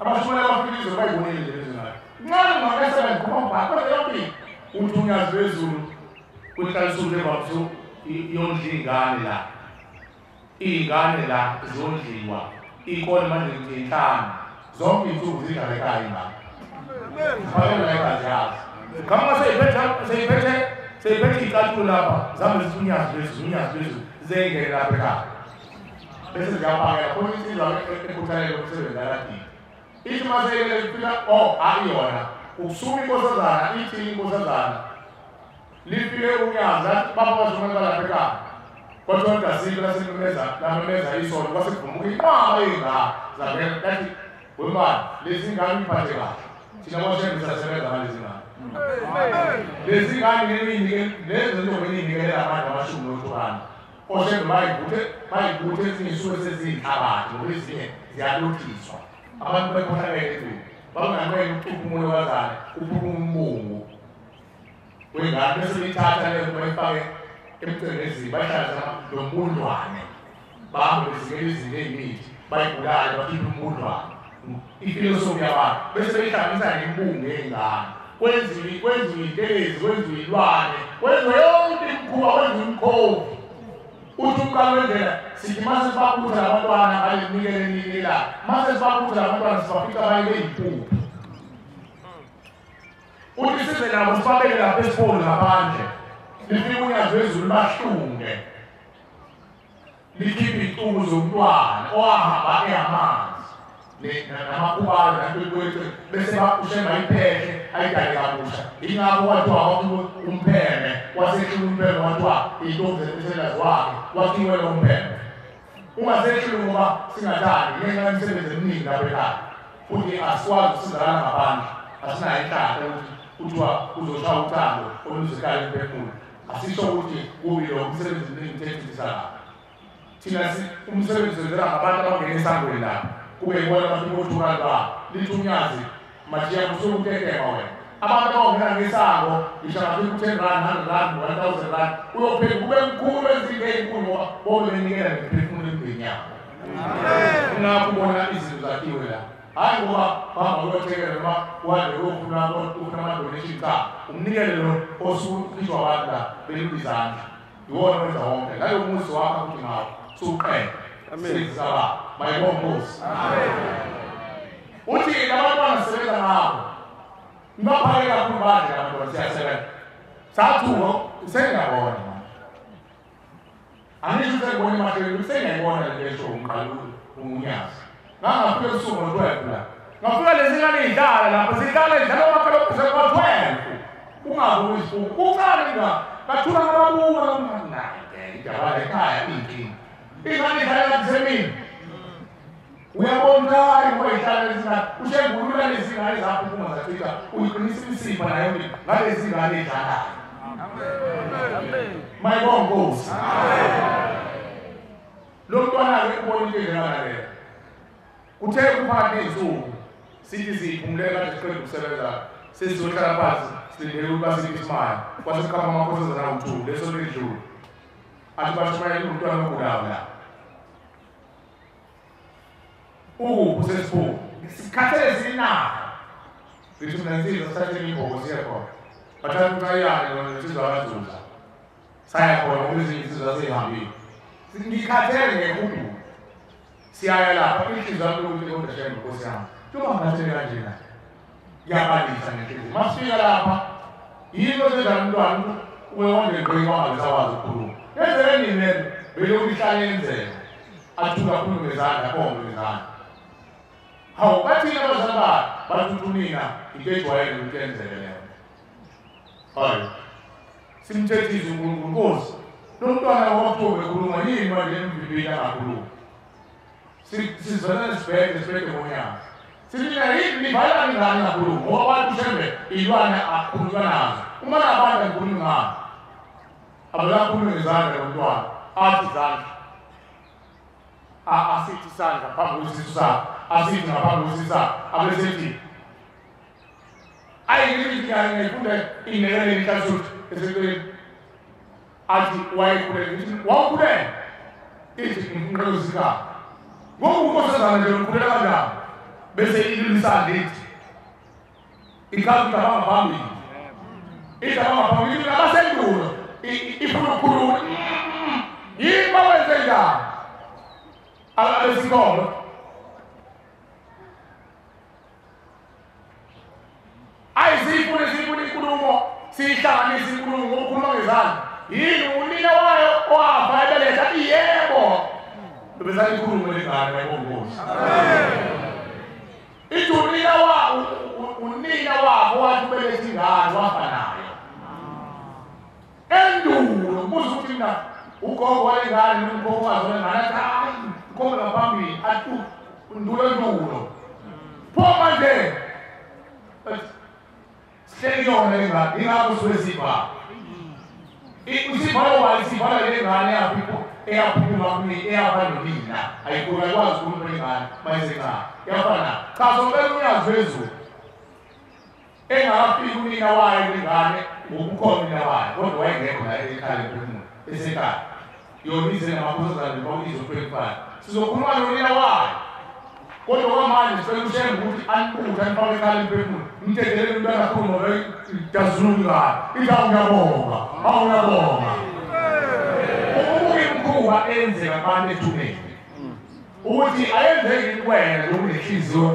Speaker 13: abashumayela abafilizo bayibonile nje lezingane ncane ungakesebenza kumbhaka kodwa yonke uthi unyazi wezulu kuhlalisulu levakuso yondla iy'ngane la zondliwa iy'kole manje zinhlanu zonke iy'nsuku zidlalekayo imali zifakelwa egazi yazo kama seyiphethe iy'katulo lapha zabe zithi unyazi lwezulu zengele lapha ekhaya bese ziyapakela khona insizwa ekhuthalele umsebenzi akadini ithi maseyele lifika ayiyona ukusuma inkosazana ithi inkosazana lifike unyazi lathi bapha bazomela lapha ekhaya kodwa ngasiko lamemeza isolo kwasekuvumuka inqwaba ey'ngane zavela lathi wemali lezi ngane iphathe kahle thina boshembe siyasebenza ngalezi ngane lezi ngane lezo ntombi eniy'nikelela abantu amashumi nohlukana oshembe bayivuthe ezinye isuke seziyinhlabathi ngoba ezinye ziyalothiswa abantu bekhohlakele endlini banganqeni ukukhipha umoya wazane uphuma umbungu wengane bese beyithatha leyo bayifake emcengezini bayihlala lo mbundlwane bahambe bezikela izinto ey'mithi bayibulale bakhiphe umbundlwane ifilosofi yabantu bese beyihlanganisa nembungu yengane kwenziwe intelezi kwenziwe ilwane kwenziwe yonke imikhuba kwenziwe imkhovu uthi uqala wendlela sithi mase sibakutha labantwana ngale nikele nini la mase sibakutha labantwana sibafika bayile impuphu uthi size nabo sibabeke lapha esipholo ngaphandle lifike unyazi wezulu bahlunge likhiphe iy'cubu zomntwana owahamba eyamanzi namakhubalo nantoikwethu bese ushemba iphehle ayidale kabusha ingakho wathiwa umpheme wasehlula umpheme wathiwa iy'ntombi zemiselazi wakhe wakhiwe lo mpheme ungasehluli ngoba singathandi ngenxa yemisebenzi eminingi lapho ekhaya futhi asikwazi ukusizakala ngaphandle asinayo inhlahla ukuthi kuthiwa kuzoshaya uthando oluzekala emphefumulo asisho ukuthi kubi lo umsebenzi eminingi uthethisa lapha thina umsebenzi wenzela ngabantu abangena esangweni lapha kube yibona abantu bothukana ba litunyazi majiya kusuku utekema wena abantu abangena ngesango ishangafika u10 rand 100 rand 1000 rand uyophela kube mkhulu ezinto ezinkulu bobe benikela ngephefumulo empini yakho ngakho ubona izinto zakhiwe la hayi ngoba hamba uyothekela noma uhambe uyofuna ama-donation cha umnikele lo osukhishwa abantu la belula izandla iwona wenza wonke ngalo muzi wakho ukuthi ngawo suqele sizaba mayibongosi uthi labantwana sisebenza ngabo ngibaphake kakhulu badle abantwana siyasebenza sathuko usengiyabona angisho usengibona emahlelweni usengiyayibona le nto umqalulo ungunyazi ngangafika ebusuku ngo-12 la ngafika lezi ngane y'dlala lapho zidlala idlala omakhalekhukhwini ngo-12 ungabuki isibuku ucale ngathula ngababuka idabala ekhaya iy'nkinga ingane idlala kathemini uyabona ngoba ihlala lezingane ushengulula lezingane zaphuma zafika uyiqinisa imisipha nayo ngalezi ngane idlalayo mayibongosi lo mntwana-ke ubona into enjengalaleyo kuthe kuphathe iy'nsuku sithi siyiphumuleka kade siqeda ukusebenza sesizohlala phansi silindele ukuba sithi isimaya kwasekukhapha amakhosazana awu-2 leso lidlule athi bashumayela umntwana ogulayo la usesiphuku sikhathele zinaka zithi mina nsizwa sithathele ibhoko siye khona bathatha uncayane lona insizwa kazuza saya khona ngoba ezinye insizwa sey'hambile ngikhathele ngehudu siyaya lapha inhliziyo yami yokuthi kodwa shembe nkosi yami njengoba ngikhathele kanjena kuyabalisa ngenhliziyo masifika lapha yinto senzala umntwana wewonde ngqinga wangabisawazi ukukhuluma yenzeke nini lento beloku ihlale yenzeka athuka kakhulu ngezandla konke ngezandla hawu bathina abazali bakhe bathuthi unina into ejwayele ukuthi yenzeke leyo hayi simthethise uNkulunkulu Nkosi lo mntwana wakuthiwa bekhuluma yini manje emvimbini angakhuluma sizona sibheke ngonyaka sithi yini nivala ngani ngakhuluma ngoba abantu shembe ilwane akhulunywa nazo uma nabantu ngikhuluma ngani abalakhuluma ngezandla lomntwana athi izandla asithi isandla phambi kwesisu sakho asithi ngaphambi kwesisu sakho abesethi ayingilithi ngayifunda inekelele inhlansuthi eseceleni athi wawukhulela ithi ngiqelozikapha ngoba unkosazana nje ukhulela kanjani bese ililisa lithi ikhazi idaba ngaphambili idaba ngaphambili ithi abasendulo ifuna ukukhuluma yini bawenze njani abesikolo siyifune inkulumo siyihlanganise inkulumo ngokukhuluma ngezandla yini unina wayo owafa ebeletha athi yebo bebesala inkulumo lengane bayibongosi ithi unina wabo wathi ubeletha ingane wafa nayo endulo kuze ukuthi mina ugogo walengane nomgogo wazona ngane athi hayi ukhombe ngaphambili athi ndulo pho manje siyona lengane ingakho siwesipha usiphala wali siphala lengane eyaphuma kuni eyafa nonina ayikwazi ukhuluma lengane mayisencane yafana cha sombele unyazi wezulu engakafiki unina wayo lengane ngokukhona unina wayo kodwa wayengekho la ekhaya emphefumulo esekhaya yona ize ngamakhosazana noma izo 25 sizokhuluma nonina wayo kodwa kwamanje manje sekushemba ukuthi anibuthe anifake ekhaya emphefumulo ngitekelele umntwana kakhulu ngoba idazuluka ithi awuyabonga awuyabonga umkhuba enzeka abantu ethuneni ukuthi ayenzeki kuwena lokunenhliziyo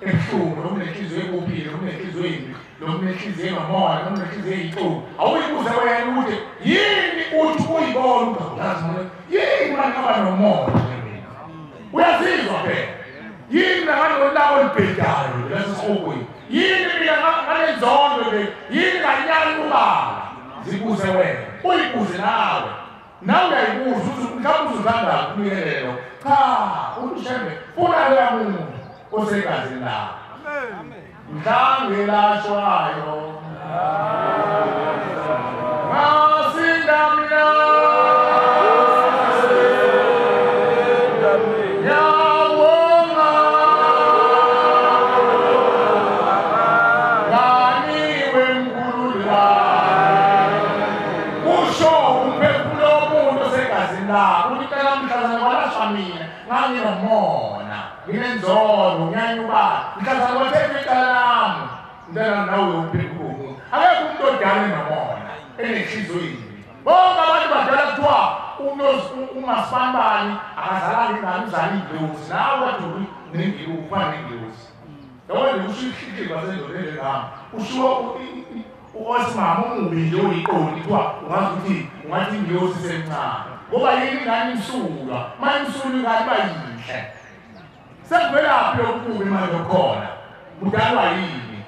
Speaker 13: ebuhlungu lokunenhliziyo ekuphile lokunenhliziyo embi lokunenhliziyo engamoya lokunenhliziyo eyinhlungu awuyibuze wena ukuthi yini uthi uyibona ungakwazi yini manje nomoya uyazizwa phela yini ngalolawo olibhedayo lasesihokweni yini mina ngalenzondo le yini nganyala ubaba zibuze wena uyibuze nawe uyayibuza mhlawumbe uzuzanda kumyelelo cha ushembe funa loya muntu osegazini lawo mhlangelashwayo ngasinda mina ngangiromona nginenzondo ngiyanyuba mhlazana kwathekekalam ndana nawe uphekuku akekho umuntu odala enomona enenhliziyo yini bonke abantu badala kuthiwa umasibambani akazalanga ingane uzala indlozi nawe kaduli nengilusi ufana nengilusi yabona usho ihlihliba sendoda engegama ushiwo owasimama umubi nje uyiqoli kuthiwa ungathi ingilosi semncane ngoba yini ingane imsulwa manje imsulwa ingane bayihle sekuvelaphi yokubuka imali yokhona kudalwa yini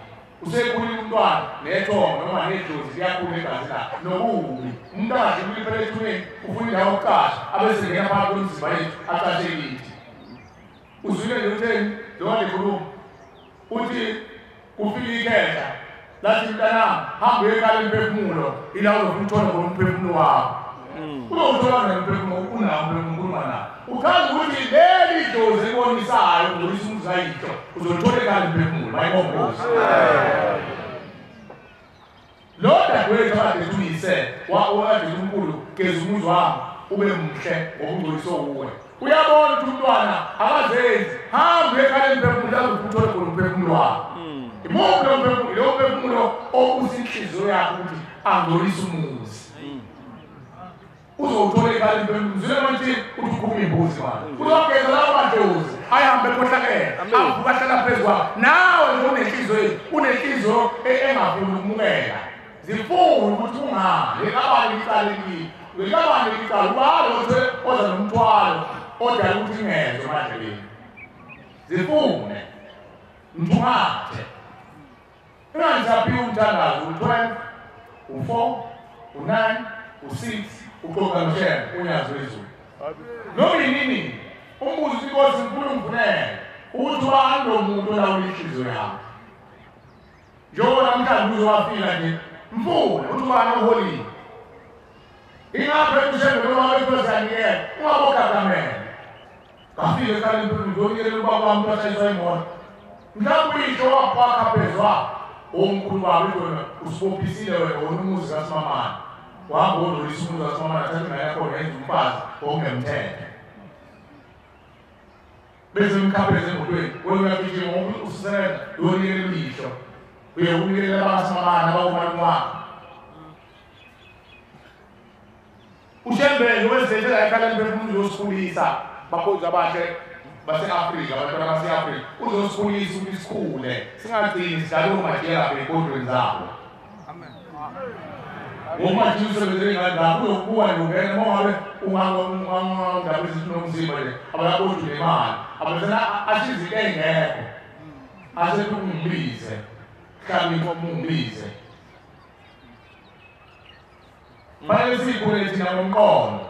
Speaker 13: usekhulile umntwana nethongo noma nedlozi liyakhula egazi lakhe nokubi umuntu angadluli phela ethuneni ufuna indawo yokuqasha abesengena phakathi kwemizimba yethu aqashe kithi uzwile nje utheni njengoba likhuluma uthi kufika ikhehla lathi mntanami hamba uyekhaya emphefumulo ila uzofuna uthola khona umphefumulo wakho uzothola nemphefumulo unawo umphefumulo nawo uchaza ukuthi leli dlozi elibonisayo ngolisa umzayitho uzothola ekhaya emphefumulo bayibongoza lo dadewethu akade tuyise wakade uNkulunkulu geza umuzi wami ube muhle ngokungcoliswa kuwe uyabona ukuthi umntwana akazenzi hamba ekhaya emphefumulo azothola khona umphefumulo wakho imuphi lo mphefumulo okuzinhliziyo yakho ukuthi angcolisa umuzi uzothola ekhaya emphefumulo uzile manje uthi ukhuluma imbuzi manje uzogeza lawo madlozi ahambe ekhohlakele avuka ahlala phezu kwakho nawe unenhliziyo engafuni ukumukela zifuna ukuthi ungayi ekabani licalekile lekabani licala ubalo oza nomthwalo odala ukuthi ingezwe emadleleni zifune mthungathe ingangisaphiwa umthandazo u-12 u-4 u-9 u-6 uxoxa noshembe unyazo wezulu noma yinini umbuzo inkosi ngifuna umvunele ukuthi ubani lo muntu olawula inhliziyo yakho njengoba namhlanje uzowafika nje mfuna ukuthi ubani oholile ingaphe ushembe noma wethozanikela ungabogagamele ngafika ekhaya emphefumulo ngiyonikelela ubaba wami uthashayiswa imoto mhlawumbe uyihlo wakha phezu wakho omkhulu wabo idona usibophisile wena wona umuzi kaSimamana wahamba odlulisa umuzi kaSimamana athathe ingane yakhona yenza umfazi ongemthetho bese mkhapheze emotweni wena uyagijima ngoba usisebenza uyonikelela uyihlo uye unikelela abakaSimamana abakumani wakho ushembele wenzethe la ekhaya emphefumulo uzosikhulisa bakhozi abahle base-Afrika abantwana base-Afrika uzosikhulisa ukuthi sikhule singagcini sidlala omajela ey'nkondlweni zabo omajela usebenzele ingane zabo uyokubuka nokungena uma ngabe ungangaba izinto nomzimba nje abayabodwa nemali abasena asho izinto ey'ngekho asethi ungibize mhlawumbe inkomo ungibize fanele siyikhule thina ngomqondo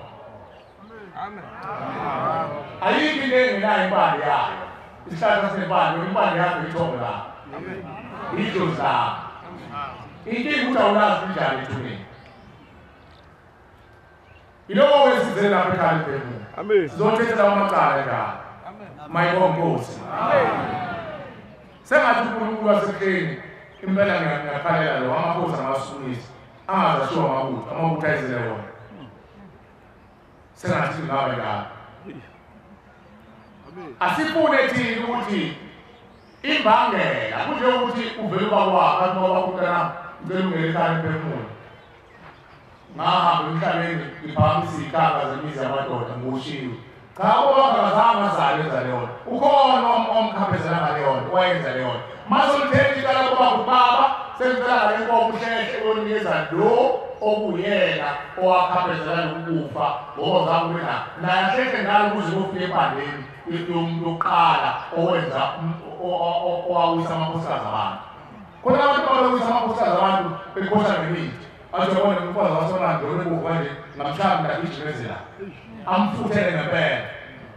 Speaker 13: ayikho into engenayo impande yayo isihlahla sempande impande yakho ithombe lakho idlozi lakho inkinga ukuthi awulazi injani ethuneni iloko wesizele lapha ekhaya emphefumulo sizothetha amacala ekhaya mayibonge Nkosi sengathi uNkulunkulu wasekuhleni impela ngiyakhalela lo amakhosi amasukunisi angazashiwa amabutho ayizele wona sengathi ngabe lapha asifune thina ukuthi imbangela kunje ukuthi uvele bakwakho athi ngoba kutana ngicela ungelekane emphefumulo ngahamba emhlabeni ngiphakamisa ikhanga zemizi yamadoda ngushiwe cha ubakazange azale ezaleyona ukhona omkhaphezela ngaleyona wayenza leyona mase ulithethe icala kuba kubaba senzela ngale nkomo uhlehla onikeza lo okuyena owakhaphezela nokufa ngoba zangu wena naye ahlehle ngalo ukuze kufike ebandeni yomuntu oqala owenza owawisa amakhosikazi abantu khona abantu abawisa amakhosikazi abantu bekhosa ngemithi athi yabona umfazi wasonando olekufa nje namhlanje ndakijimezela amfuthele ngempela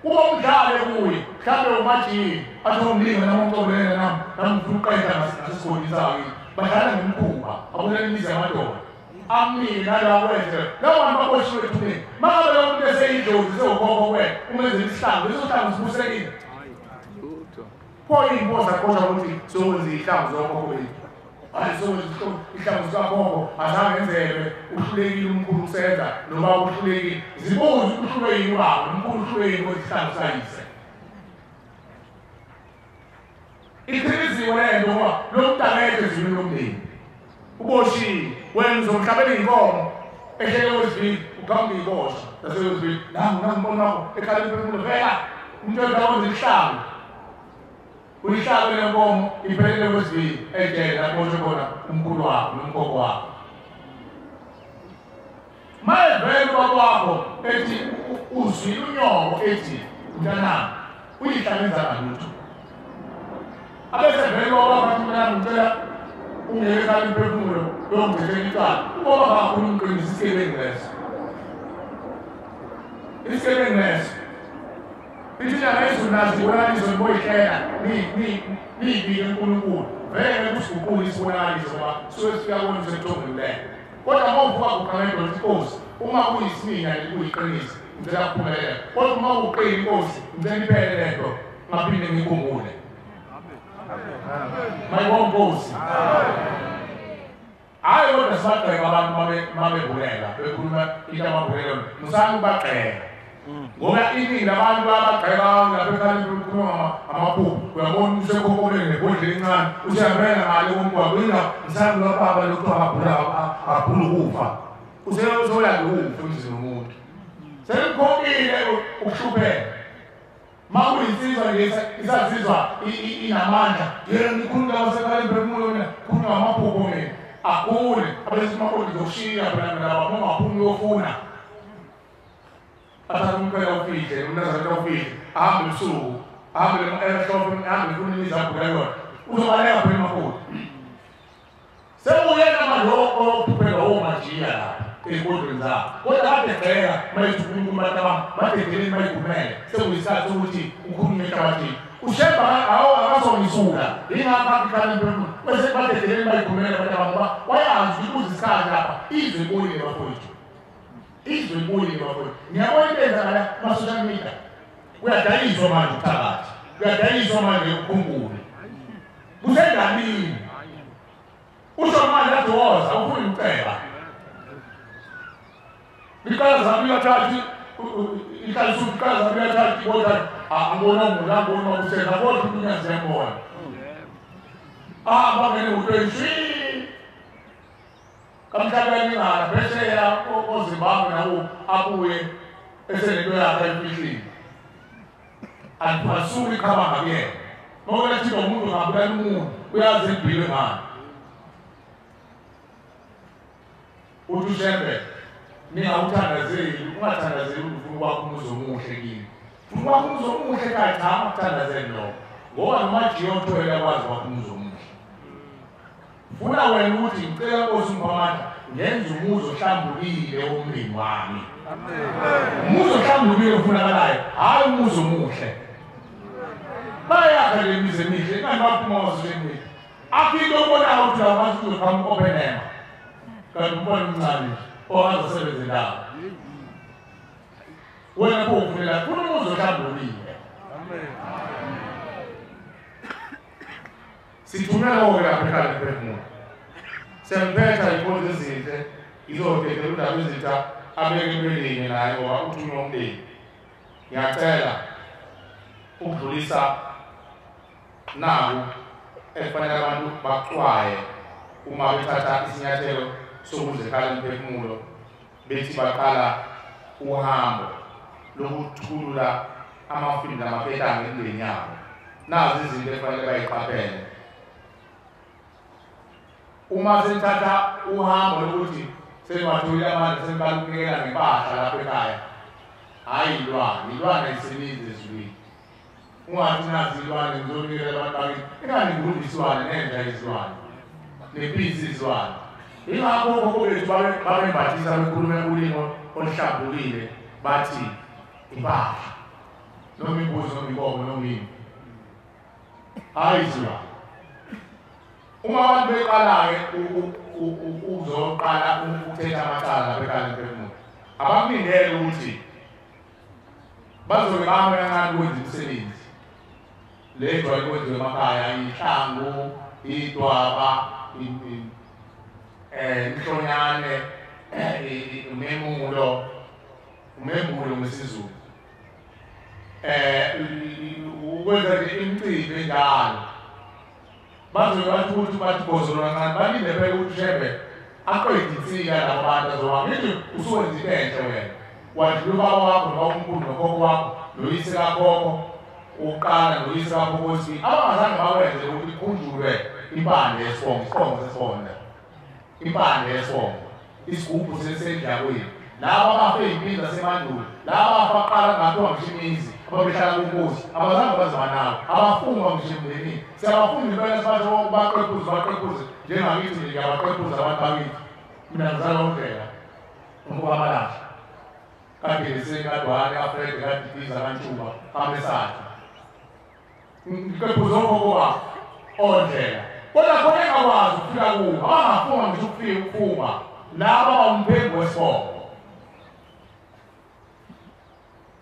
Speaker 13: kuba umdlale kuye mhlawumbe umajini athi umlinga namomcobelele namfuna uqeda nasesigodini sakhe badlala ngemkhuba abonela imizi yamadoda amnike nalo akwenze lawo bantu baboshiwe ethubeni mangabe lo muntu eseyidlozi sewukhokho kwena umenzela isihlangu leso sihlangu sibusekile phoyini boza kodwa ukuthi sokwenza ihlangu zokhokho bethu hayi sokwenza ihlangu zikakhokho azange enzelwe uhlulekile umkhulu usenza noma uhlulekile zibuze uhlulwe yini ubaba umkhulu uhlulwe yini ukuthi ihlangu sayise iqiniziwe lento ngoba lo muntu angeke ezwini lomndeni uboshiwe wena uzomhlabela inkomo ehlele wezivili ukhamba iy'bosha zasewezivili nangibonako ekhala emphefumulo vela umuntu endawenza ihlangu uyihlabe le nkomo iphelele wezivili ejele lapho khona umkhulu wakho nomkhokho wakho mayevele kwakwakho ethi uzwile unyoko ethi mntanami uyihlangenza ngalutho abesevele kwakwakho athi mntanami ngicela ungekekhala imphefumulo yongithethela icala uboba kakhulu umqinisa isigebengu leso isigebengu leso izinyanga ezinazi ibonakaliso niboyihlela niyibike uNkulunkulu vele kusiguqula isibonakaliso ngoba suke siyabona sethongweni leyo kodwa uma uvuka kuqamela inkosi uma kuyisiminya kuyiqiniso ngicela kuphumelela kodwa uma uqina inkosi ngicela iphele lento ngaphinde ngikhumbule mayibonkosi hayi kodwa sibagxeka abantu mabebulela bekhuluma into amabulelo musani ubagxeka ngoba iningi labantu abagxeka lapha ekhaleni bekhuluma amaphupho uyabona usekhokhomele nebhodlela encane useyambela ngale komgwaqo ngisani lwababa lokuthiwa abhula ukufa useyoyanda ukufa emzini womuntu selikhokhile ukuhlupheka makuyisizwa nje isazizwa inamandla yena ngikhuluma wasekhaleni bekhuluma mina khuluma ngamaphupho mina akule abesimakoti zokushiya phela laba ungaphumi uyofuna athatha umphela ufihle umnazareta ufihle ahambe ebusuku ahambe ehlombe ahambe efuna imizabhula yona uzobaleka phela emakoti sekuyena manje okuphuphela omajiya lapha ey'nkondlweni zabo kodwa kade bheka mayethi uNkulunkulu bantu abami badedeleni bayigumele sekuyisikhathi sokuthi ukhulume ehlabathini ushemba akazongisula yingakho akukhala imphefumulo bese badedeleni bayigumele abantu abami ngoba wayazi ukuthi isikhathi lapha izwe ibuyile bafowethu izwe ibuyile bafowethu ngiyabona into eyenzakala kuma-social media kuyadayiswa manje uthakathi kuyadayiswa manje ukhumbule kusenganini usho manje athi woza ufuna ukuceba ikala zami lathathi ikalisu ikala zami lathathi kodwa angibona umuntu angibona ukusena kodwa umuntu ngiyambona bangene utwenshi kamhlabeni ngala phesheya oZimbabwe nawo abuye esenento yakhe efihlile anipasuki khaba ngakuyena ngoba lathi umuntu ngabulala umuntu uyazi impilo ngani uthi ushembe ningawuthandazeli ungathandazeli ufuna kwakho umuzi omuhle kini ufuna kwakho umuzi omuhle kade cha akuthandazeli lokho ngoba nomajiya othoyela kwazi kwakho umuzi omuhle funa wena ukuthi ngicela Nkosi uMphamandla ngenza umuzi ohlambulile womndeni wami umuzi ohlambulile ofunakalayo hayi umuzi omuhle bayakha le mizi emihle ingani baphuma wazweni aphinde obonayo ukuthi abantu uzoqhamuka ophenema kanti umbona umncane ongazosebenza ndawo wena pho ufunela funa umuzi ohlambulile sithumela konke lapha ekhaya emphefumulo semphetha inkonzo ezinhle izodedela udaba ezintsha abeke entweninye naye ngoba uthunywa umndeni ngiyacela ukudlulisa naku ekufanele abantu baxwaye uma bethatha isinyathelo sokuzekhala imphefumulo bethi baqala uhambo lokuthulula amafini namapetanga endlini yabo. Nazi izinto ekufanele bayiqaphele uma senithatha uhambo lokuthi seniwathulile amandla seniqala ukunikela ngempahla lapho ekhaya. Hhayi ilwane isebenzi ezulwini. Ungathi nazi ilwane ngizonikela abantu bakithi. Ingani ngilunga isilwane nenja izilwane nepisi izilwane. Ingakho okhokho bethu babembathisa bekhulume ulimi oluhlambulukile bathi impahla noma imbuzi noma inkomo noma ini. Hhayi izilwane. Uma abantu beqala-ke uzoqala ukuthetha amacala lapha ekhaya emphefumulo, abakulindele ukuthi bazoke bame kancane ukwenza imisebenzi le ejwayele ukwenziwa emakhaya, ihlangu, idwaba, inhlonyane, umemulo ngesiZulu. Ukwenza imicimbi enjalo bazoke bathi ukuthi bathi bhozolo kancane balinde phela ukuthi ushebe aqede insika labo bantu azohamba. Ngithi usuwenza into enhle wena, wadlula ubaba wakho noma unkulu nokhokho wakho noyise kakhokho uqala noyise kakhokho wesibili abangazange bawenze ukuthi kukhunjulwe impande yesibongo, isibongo sesibonda, impande yesibongo, isigubhu sesendlakwini. Laba abafe iy'mpilo zasemandulo, laba abaqala ngathiwa ngisho imizi ababehlala kunkosi abazange baziba nawo, abafungwa ngisho emndenini. Siyabafunda impela sibathi baqequze njengakithi nje ngiyabaqequza abantu bakithi. Mina ngizalwa uNdlela umbuka Malahla kaGeneseni kaDwane kaFrede kaDidiza kaNtshuba kaMesatha ngiqequze okhokho wabo oNdlela. Kodwa khona engakwazi ukufika kubo abangafunga ngisho ukufuma laba bawumphengu wesibongo.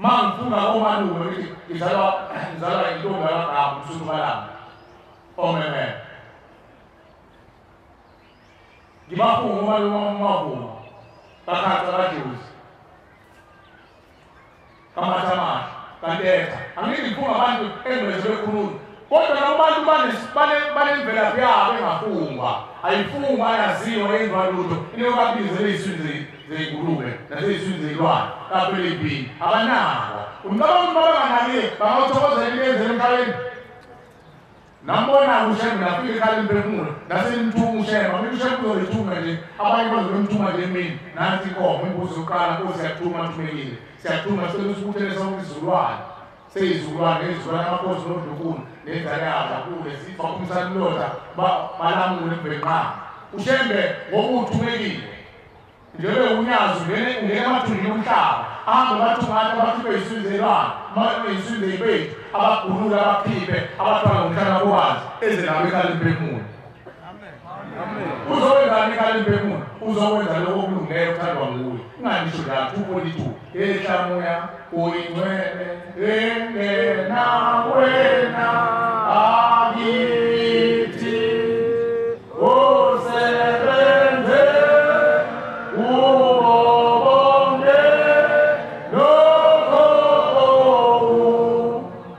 Speaker 13: Mangifunga omalume ukuthi ngizalwa intombi yakagama uMsuthumalanga omeme. Ngibafunga omalume wamavuma bakhatha kaJuzi kaMathamasha kaNtetha. Angithi ngifunga abantu engcwele bekhuluma, kodwa nabantu banemvelaphi yabo engafungwa, ayifungwa ayaziwa yenziwa lutho. Inokabizela iy'swini zey'ngulube nasey'swini zey'lwane lapho eley'mpini abanakwa. Umcabango babanganakile bangawuthokozela into eyenzela emhlabeni. Nambona uShembe nafika ekhaya emphefumulo nasenimthuma uShembe, ngithi uShembe uzolithuma nje, abanye bazomthuma nje emini. Nansi inkomo imbuzi yokuqala Nkosi siyakuthuma athumekile, siyakuthuma sicela usibuthele sonke isizukulwane sey'izukulwane ney'zukulwane amakhosi noNdlunkulu nenzalayaza kule sifa kumsanilota balamule embenqama. UShembe ngoba uthumekile njengoba unyazi ungene emathunjini omhlaba ahambe bathungathi abakhiphe iy'swini zey'lwane, iy'swini zey'mpethu, abagulule abakhiphe abathwala ngomhlana bowazi eze nabo ekhala emphefumulo. Uzowenzani ekhala emphefumulo? Uzokwenza lokho okulungileyo okuthandwa nguye. Unganisho njalo 2:42 ehlamuya uyingcwele engena wena akithi osebenze ubonge lokho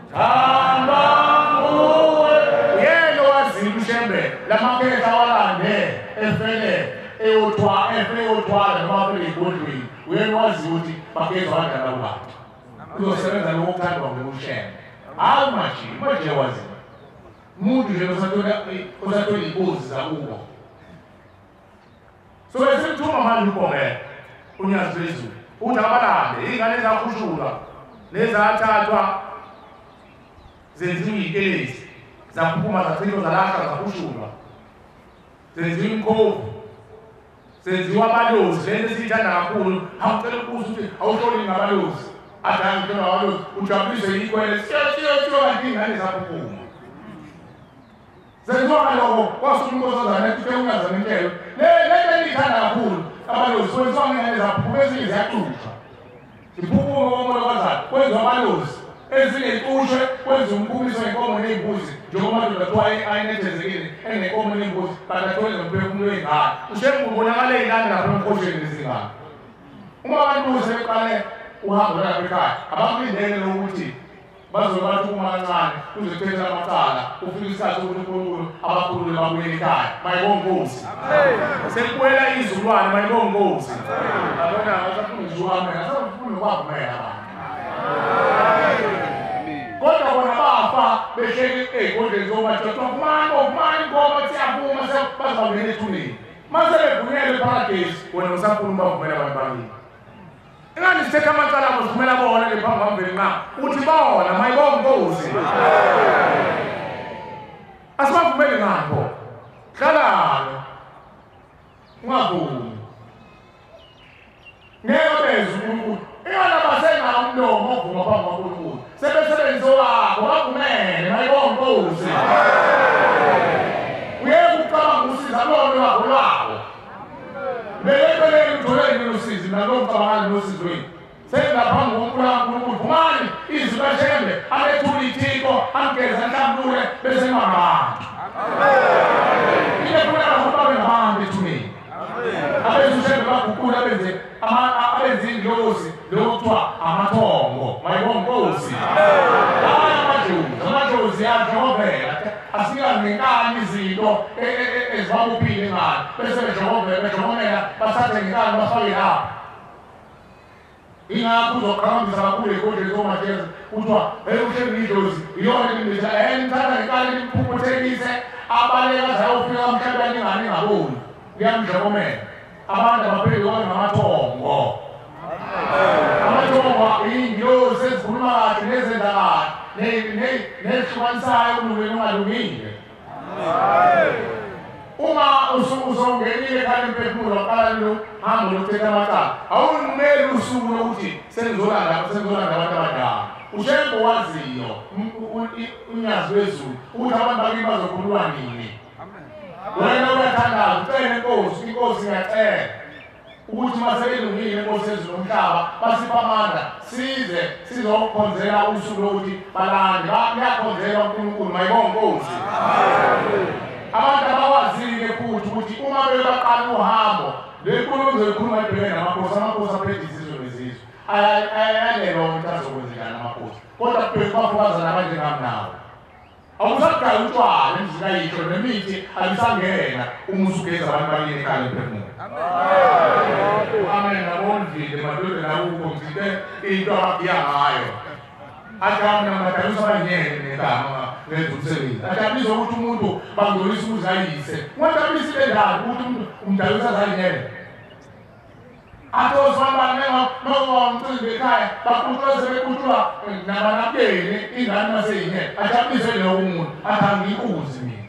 Speaker 13: uthanda nguwe. Uyena owazile uShembe lamakhetha walande efele eyothwala noma afele ey'bondlweni. Uyena owaziyo ukuthi bagezwa kanjani abantu. Uzosebenza lokho okuthandwa nguShembe. Hayi manje waziyo umuntu nje osathola iy'buzi zakubo. So esimthuma manje uBongela unyazi phezulu uthi abalande iy'ngane ezakhushulwa nezathathwa zenziwa iy'telezi zaphuphuma zachithwa zalahla zakhushulwa zenziwa imkhovu zenziwa amalozi. Lento esiyithanda kakhulu awucela ukubuza ukuthi awuhloli ngabalozi athi hayi ngithola abalozi ujabulise yikwele siyo kanti iy'ngane zaphuphuma zenziwa ngaloko kwasuka inkosazana ethi ungazana intelo lento engiyithanda kakhulu abalozi kwenziwa ngey'ngane zaphuphuma ezinye ziyaxushwa ziphuphuma komolokazana kwenziwa amalozi ezinye ixushwe kwenziwa umkhumiso wey'nkomo ney'mbuzi njengoba madoda kuthiwa ayinethezekile enenkomo ney'mbuzi kanti athole nomphefumulo wey'ngane. UShembe ubonakale ey'lande lapha emkhosheni nezingane. Uma abantu sebeqale uhambo lwabo ekhaya abakulindele ukuthi bazobathi uma kancane uzethethela amacala ufika isikhathi ukuthi uNkulunkulu abakhulule babuyele ekhaya mayibonge Nkosi sekubuyela izulwane mayibonge Nkosi abona asafuna izulwane asafuna ukwavumela abantu kodwa bona bafa behleli ey'nkundleni zomajojo kumani ngoba siyavuma bazabangena ethuneni mase bevunyelwe eparadesi wena usafuna ubavumela abantu bakini ingani sithetha amacala abo sivumela bona le phambi kwamveli nqa uthi bona mayibonge Nkosi asibavumele ngapho hlalalo ungavumi ngeke benze uNkulunkulu ingani abasenawo umlomo ovuma phambi kwaNkulunkulu sebesebenzisa wakho bavumele mayibonge Nkosi uyeke ucabanga usiza lona wakho lwawo belebelele utholeni nosizi nalowo mcabangani nosizi wenu sengaphambi koNkulunkulu vumani izwi kaShembe abethula ithiko amgeza nhlambulule bese ngabantu ilefuna babe ngabantu ethuneni abenza uShembe baguqula abenze indlozi lokuthiwa amathongo mayibonge Nkosi amadlozi yaJehova asika ngenkani izinto ezibabuphile ngalo bese bejomela bathathe ngenkani bafake lapha ingakho uzoqhakambisa kakhulu ey'nkundleni zomajezu kuthiwa uShembe idlozi iyona imbiza nithatha ngenkani nimphuphuthelise abaleka zayofika emhlabeni ingane ingaboni kuyamjomela abantu abapheli kona ngamathongo amathongo iy'ndlozi ezikhuluma kahle nezenza kahle nezihlukanisayo kulungile ungalungile uma usongenile ekhaya emphefumulo waqala lo hambo lokuthetha amacala awunqumeli usuku lokuthi sengizolanda abantu abadala uShembe waziyo unyazi wezulu ukuthi abantu bakini bazokhululwa nini wena uyathandaza ucele inkosi ngiyacela ukuthi masebelungile inkosi ezulu nomhlaba basipha amandla size sizokhonzela usuku lokuthi balande kuyakhonzelwa uNkulunkulu mayibonge Nkosi abantu abawazile futhi ukuthi uma bebaqala uhambo le nkulumo zoyikhuluma ibhekene namakhosi aphethe izizwe nezizwe ayalelwa ukuthi azokwenzekana amakhosi kodwa phezu bafukazana abanjengami nawo awusagaya utshwala emzini kayihlo nemithi ayisangena uma usugeza abantu bakini ekhaya emphefumulo amen nabondlile madodana akukho ngizite into abagiya ngayo akamna madalusa abanyele negama wenza umsebenzi ajabulisa ukuthi umuntu bangcolisa uzayise ungajabulisile njani ukuthi umuntu umdalusa azanyele atozibambane nomcimbi ekhaya bakuqula sebekuqula nabanabeni ingane maseyinyele ajabulise leyo umuntu athanga inkunzi mina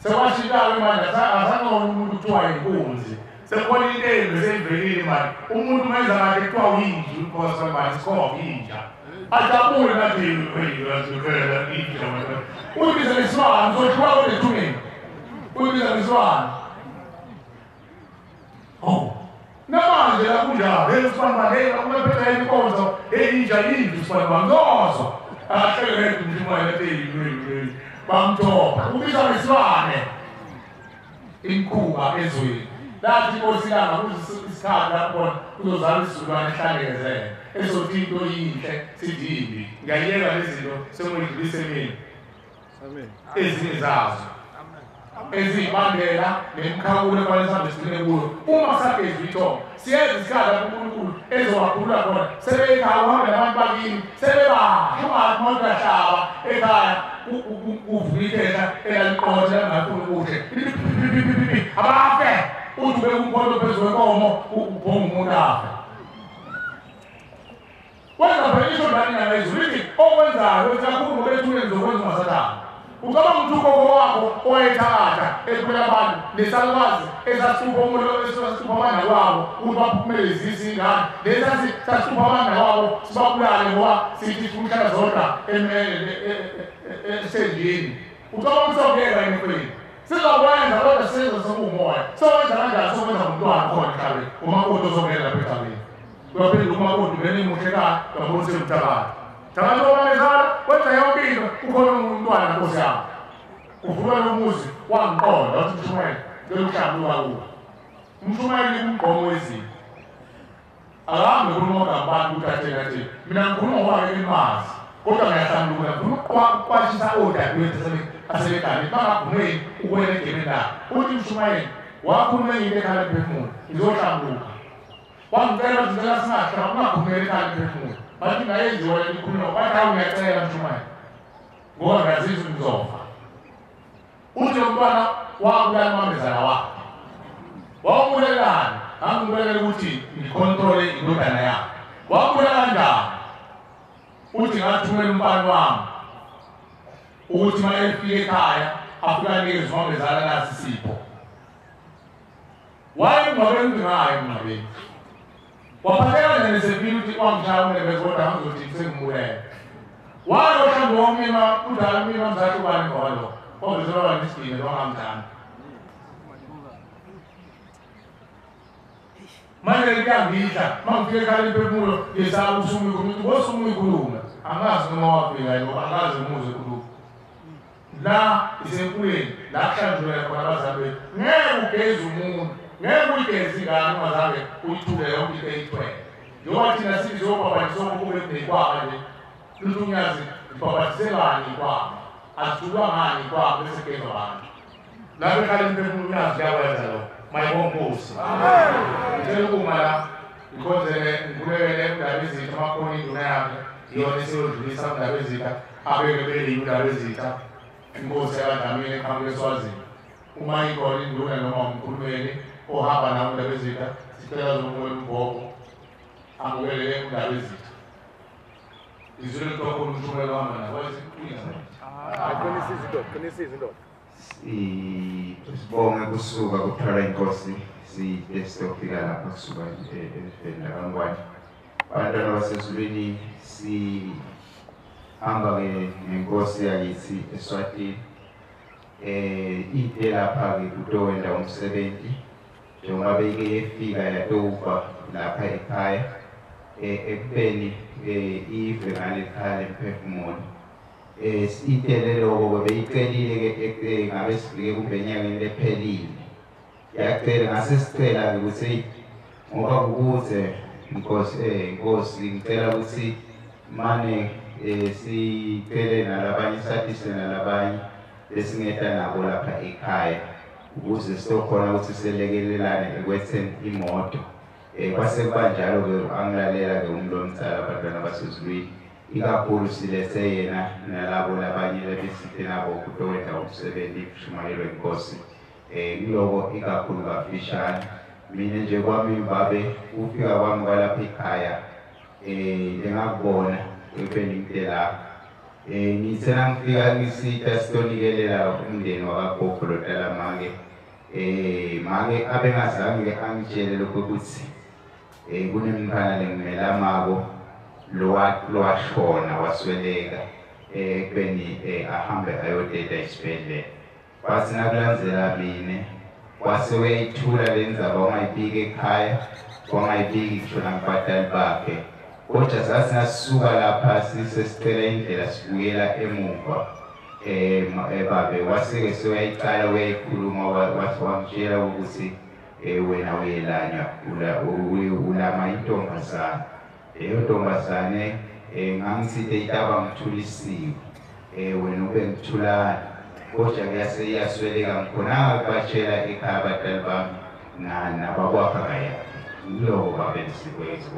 Speaker 13: sekwashikayo manje asangona umuntu kuthiwa inkunzi sekhona into embi seyivelile manje umuntu menza ngathi kuthiwa uyinja inkosi manje sikhokha inja ajabule ngathi inja uyibiza ngesibani uzothiwa kodethuneni uyibiza ngesibani namanje la kunjalo esibambane umephetha inkonzo eyinja yindlu sibamba ngozo ahlele umntwana lethi bamthoba ubizwa ngesibane inkhuba ezweni lathi inkosi langa kuzisikhathi lapho kuzozala isizulwane ehlangekezele ezothi into yinhle sidimbi ngiyayeka lezinto semuyidlulise mina amen ezinye zazo ezibandela nemkhawulo efanele sihambe sigcine kuyo uma sagezwa ithongo siyenza isikhathi lapho uNkulunkulu ezowakhulula khona sebeyikhaya uhambe nabantu bakini sebebasho ungathi umuntu uyahlaba ekhaya uvuka ikhehla elaliqotha langafuni kuhle abafe uthi ubeka umkhonto phezu kwenkomo ubhonga umuntu afe wenza phela isho ndani ngezulu lithi okwenzayo wenza kakhulu ngobethuleni zokwenza ungasathanga ucabanga ukuthi ugogo wakho owayethakatha ekhwela abantu nesalukazi esasipha amandla wabo ukuthi baphumelezise ingane lesi sasipha amandla wabo sibabulale ngoba sithi kumhlala zodwa esendlini ucabanga ukuthi sokuyeka emkhweni sizokwenza kodwa sizenza sokumoya sokwenza kanjani sokwenza umntwana khona emhlabeni umakoti ozongena lapha emhlabeni uyaphendula umakoti uvele imuhlekani uyabona semthakathi thakathi obamezala wenza yonke into ukhona umntwana nkosi yami uvulwa lomuzi wangiqonda wathi Mshumayeli ngeke uhlambuluka kuwo Mshumayeli kumgqomo wezini ahambe kukhuluma ngabantu uthathela thina mina ngikhuluma ngoba ngemazi kodwa ngiyahlambuka kwashisa odadewethu asebekade bangavumeli ukuwela endleleni la uthi Mshumayeli wakhuluma into ekhala emphefumulo ngizohlambuka wangicela ngicela singahlala ungavumeli ekhala emphefumulo bathi ngayenziwa le ikhuluma bathi hawu ngiyacela Mshumayeli ngoba ngiyazizwa ngizofa uthi umntwana wabulala umamezala wakhe wawubulelani angibulele ukuthi ngicontrole indodana yakhe wabulela kanjani uthi ngathumela umbani wami ukuthi uma efika ekhaya afika anikeze umamezala nasi isipho wayengcwabeni ngayo emngcwabeni waphatheka nje nesefile ukuthi wangishaya unebeze kodwa angizothi sengimbulela wayohamba womima udala umima mzathi ubani ngolo obezelwa nesidingo wangamthanda manje ngiyangidla mangifike ekhaya emphefumulo ngesaba usumi ukuthi wosumi ikhuluma angazi noma wafika lo angazi umuze ekhuluma la isempuleni la kuhlanjulwa khona abazali bethu ngeke ugeze umuntu ngeke uyigeze ingane ungazange uyithule yonke into eyithwele njengoba thina sithi zobhabhanisoko kube nekwaba nje lutunyazi ibhabhatiselani ikwaba asitulwa ngani ikwaba bese kugezwa abantu lapho ekhaya emphefumulo uyazi kuyakwenza lo mayibonkosi ngicela ukuma la ngikhonzele ngibulekele indaba ezitha amakhona induna yakhe iyona esiyodlulisa indaba ezitha abeke beleyi indaba ezitha inkosi yakadlamini ekhambi leswazini uma ikhona induna noma umkhulumeli ohamba nawo indaba ezitha sicela zomuwela umbhoko amukelele indaba ezitha izwi litokhona umshumela wahamba nakwazi qinisa indoda
Speaker 14: sibonge kusuka kuthwala inkosi siyokufika lapha kusuka elifeni lakangwane abantwana basezulwini sihamba-ke nenkosi yakithi eSwatini ide lapha-ke kutowenda umsebenzi njengoba beke yefika yatowuva lapha ekhaya ekubeni ive ngalekhaya lemphefumulo iteleloko beyicelile ngabe sifike kumbe enyangeni lephelile yacela ngasesicela-ke ukuthi ngoba kukuze inkosi ngicela ukuthi mane sicele nalabanye sathise nalabanye lesingeda nabo lapha ekhaya ukuze sizokhona ukuthi selekelelane ekwetheni imoto kwase kuba njalo-ke angilalela-ke umlo omdala abantwana basezulwini ikakhulu silethe yena nalabo labanye lebesithe nabo kutowenda umsebenzi kushumayelwe inkosi kuloko ikakhulu kafishane mina nje kwami mbabe ufika kwami kwalapha ekhaya ngingakubona ekubeni ngide lapha ngithena ngifika ngisitha sitonikelela umndeni wakagogo lodala make abengazange angitshele lokho ukuthi kunemkhana lengimela mako lowashona wasweleka ekubeni ahambe ayodeda esibhedlela wathi nakulandzela mine wase weyithula le ndzaba wangayibiki ekhaya wangayibiki ngisho nangibadali bakhe kodwa sathi nasisuka lapha sisesicela indlela sibuyela emuva babe wase-ke sewayicala wayikhuluma wamtshela ukuthi wena uyelanywa ulama intombazane leyo ntombazane ngangisithe itaba ngithulisiwe wena ube ngithulana kodwa kuyase iyasweleka ngikhonanga kubatshela ekhaya abadali bami nabakwapha kaya yiloko babensikwenzi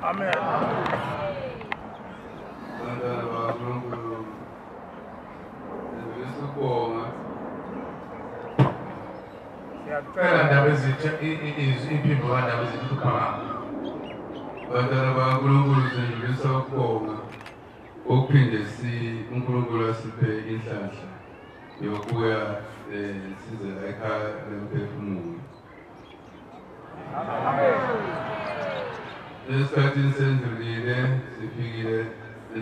Speaker 15: Amen.
Speaker 16: Siyacela ndaba ezithe iphimbo kandaba ezithe ukhangama. Bantwana bakaNkulunkulu sendlulisa ukubonga okuphinde uNkulunkulu asiphe inhlanhla yokuya size la ekhaya lemphefumulo. Amen. Esikhathini sendlulile sifikile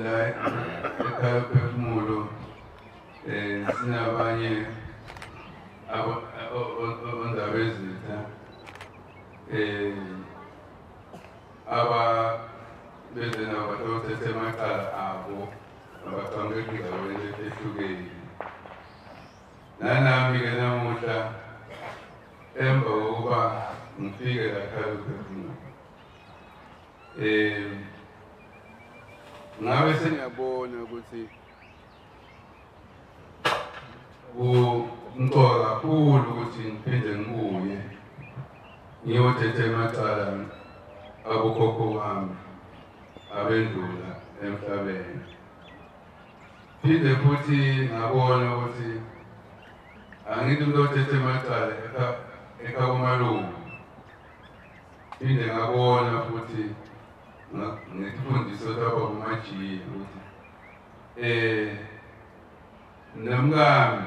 Speaker 16: la ekhaya lemphefumulo sinabanye ondaba ezitha bese nabatothethe amaqala abo abaqhamuka endaweni ehlukene. Nanami-ke namuhla emva kokuba ngifike la Khaya Phefumulo, ngabe sengiyabona ukuthi kumqoka kakhulu ukuthi ngiphinde ngibuye ngiyothetha amacala abokhokho bami abendlula emhlabeni. Phinde futhi ngabona ukuthi angithi umuntu othethe amacala ekhaya. Phinde ngabona futhi ngifundisa lapha kumajiya ukuthi nomkami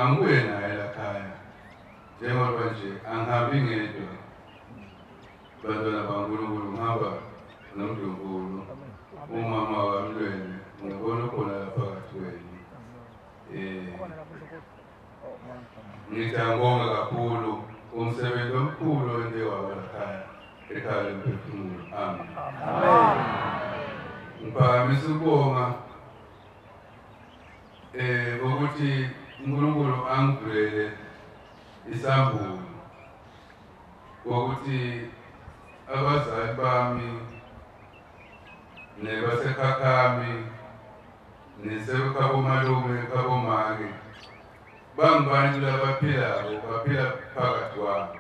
Speaker 16: angibuye naye la khaya njengoba nje angihambi ngedwa. Bantwana baNkulunkulu ngihamba noMndunkulu, umama kaMlwene, ngibona khona lapha phakathi kwenu. Ngiyabonga kakhulu umsebenzi omkhulu owenziwe walakhaya ekhaya Phefumulo. Amen. Ngiphakamisa ukubonga ukuthi uNkulunkulu angivulele isambulo ukuthi abazali bami nebasekhakhami nesekhabomalume khabomake bangibantu labaphilayo, baphila phakathi kwami.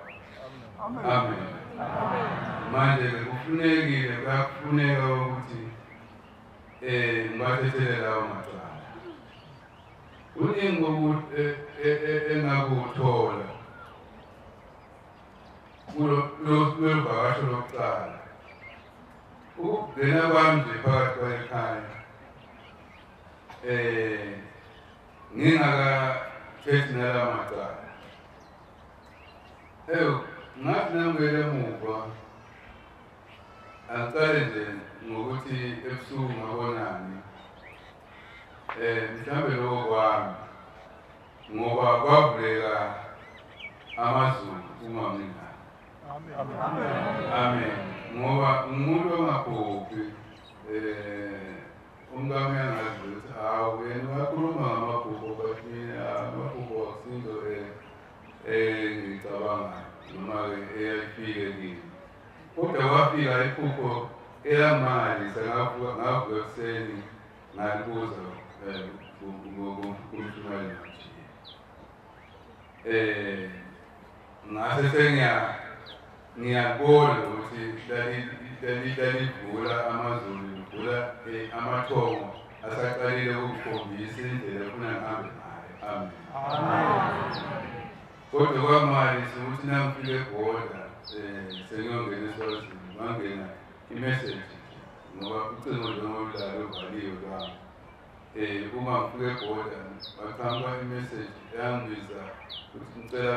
Speaker 16: Amen. Manje kufunekile, kuyafuneka ukuthi ngibathethele lawo macala. Kuningi engakuthola kulolu vakasho lokuqala. Ukungena kwami nje phakathi kwalekhaya ngingakathethi nala macala. Ngathi nangibuyele emuva aqale nje ngokuthi ebusuku ngabonani mhlawumbe lokho kwami ngoba kwavuleka amazulu uma mina. Amen. Ngoba umuntu ongabhubhi umkami angazi ukuthi hawu yena wakhuluma ngamaphupho but mina amaphupho akusinto ngicabanga noma-ke eyayifike kimi. Kodwa kwafika iphupho eyamangalisa ngavuka ekuseni ngalibuza kumshumayeli nojiya. Ngase ngiyabona ukuthi lalivula amazulu, livula amathongo asaqalile ukukhombisa indlela efuna ngihambe ngayo. Amen. Kodwa kwamangalisa ukuthi nangifike eBhoda sengiyongena eswazini ngangena imessage ngoba ucingo lomdlalo uvaliwe lwami. Uma ngifike eBhoda baqhamuka imessage yangibiza ukuthi ngicela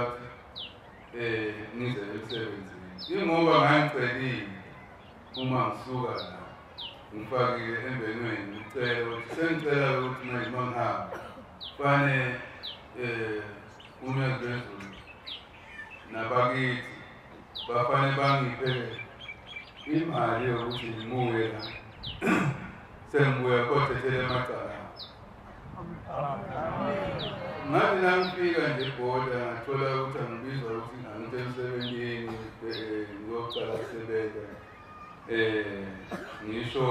Speaker 16: ngize emsebenzini. Ingoba ngangicelile uma ngisuka la ngifakile embenweni ngicela ukuthi sengicela ukuthi manje mangihamba kufanele uMezulu nabakithi bafanele bangiphe imali yokuthi ngimuke la sengibuya kothethele amacala. Ngathi nangifika nje eBhoda ngathola ukuthi angibizwa ukuthi angithi emsebenzini ngiyocala ukusebenza. Ngisho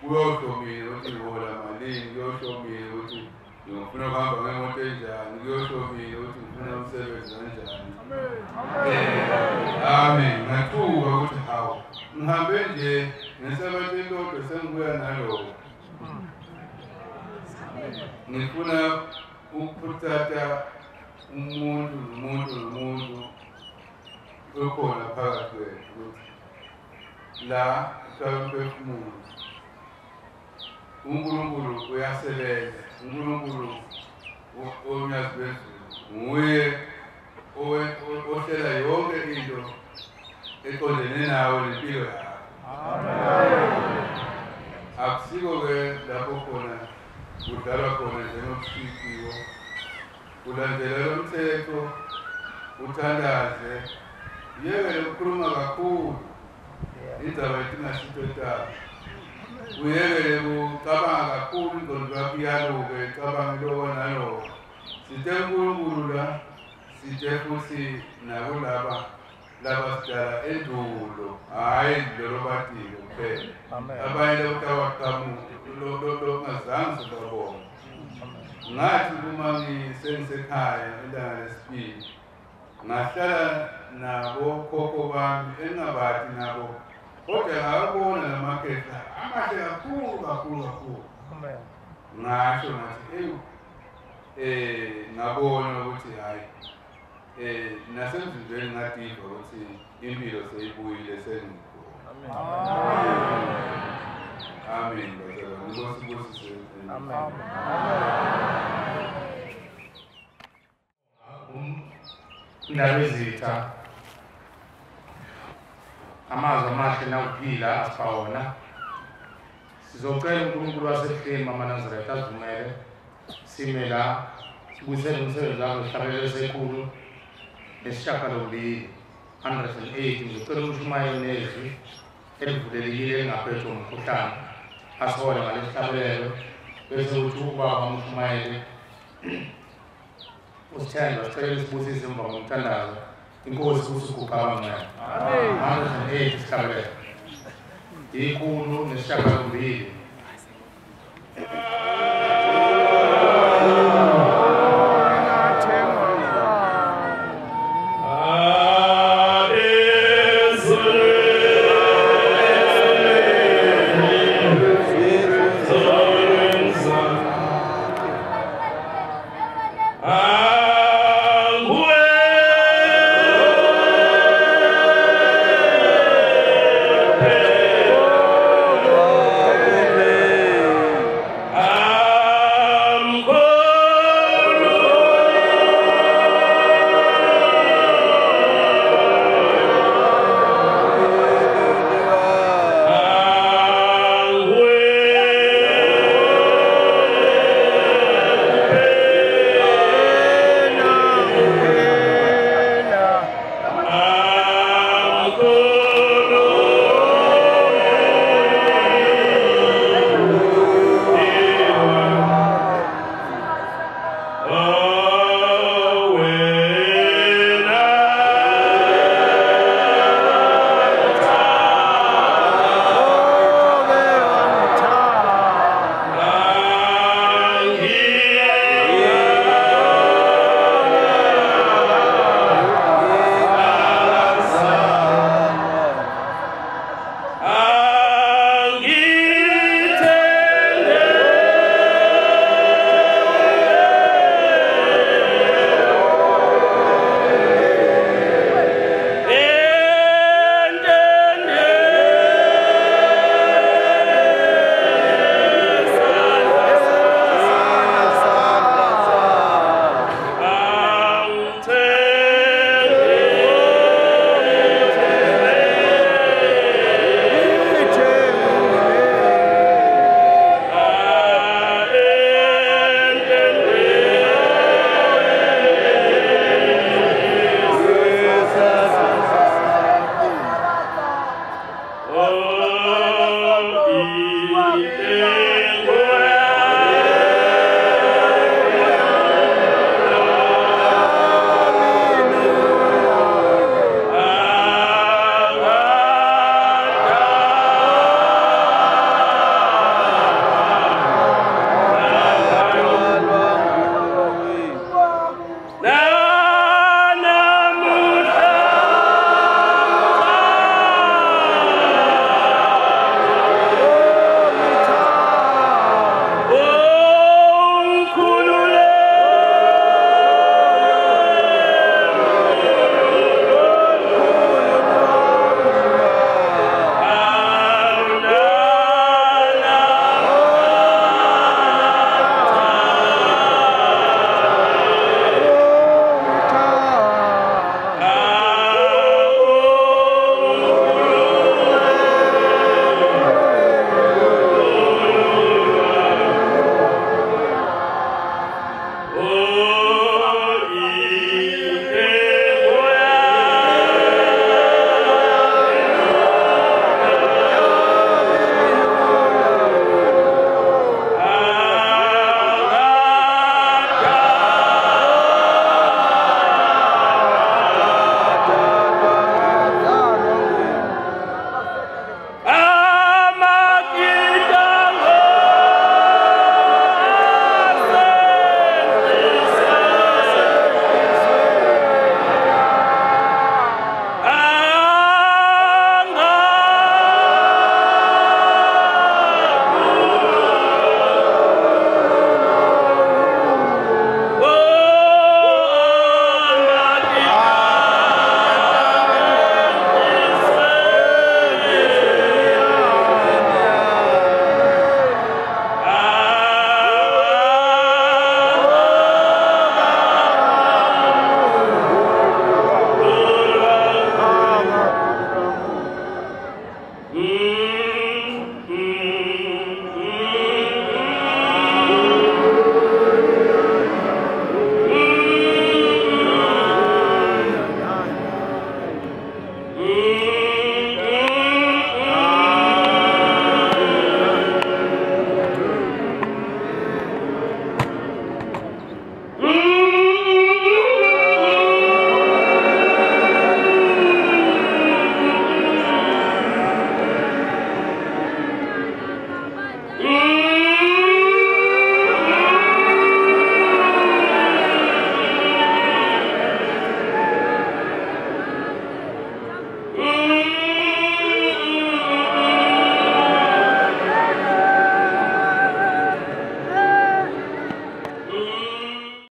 Speaker 16: kuyohlomile ukuthi ngihola malini, kuyohlomile ukuthi ngifuna ukuhamba ngemoto enjani, kuyohlomile ukuthi ngifuna umsebenzi kanjani. Amen. Ngathuka ukuthi hawu ngihambe nje ngesabatha elilodwa sengibuya nalokho. Ngifuna ukuthatha umuntu nomuntu okhona phakathi kwethu la Khaya Phefumulo. uNkulunkulu uyasebenza. uNkulunkulu onyazi bezulu nguye ohlela yonke into eqondene nawe nempilo yakho. Akusiko-ke lapho khona kudlalwa khona njengobusikiwo. Ulandelela umthetho, uthandaze, uyekele ukukhuluma kakhulu indaba etingasitotala uyekele kucabanga kakhulu ingqondo yakho iyaluke cabange loko naloko sithe uNkulunkulu la sithe futhi nakulaba sidala endulo hhayi endlelo batile kuphela abanye lokutawaqamuka lokungazange sibabona ngathi uma sengisekhaya ilanga lesibili ngahlala nabo khokho bami engingabathi nabo kodwa ngabona lamakhehla amahle kakhulu ngasho ngathi ngabona ukuthi hhayi nasemzimveni ngadiva ukuthi impilo seyibuyile sengikhona amen bazalwane inkosi ibusise
Speaker 17: indaba ezitha amazwi amahle nawuphila asibawona sizocela uNkulunkulu wasebuhleni Mama Nazareth azivumele sime la sibuyisele umsebenzi wakho esihlabelelo sekhulu nesishiyagalombili 108 ngicela uMshumayeli nezwi elivulelekile elingaphethwe umkhuhlane asihole ngalesihlabelelo bese uthi ubaba uMshumayeli usithandwa sicela sibusise emva komthandazo inkosi usiguqa abangcwele 108 isihlabelelo ikhulu nesishiyagalombili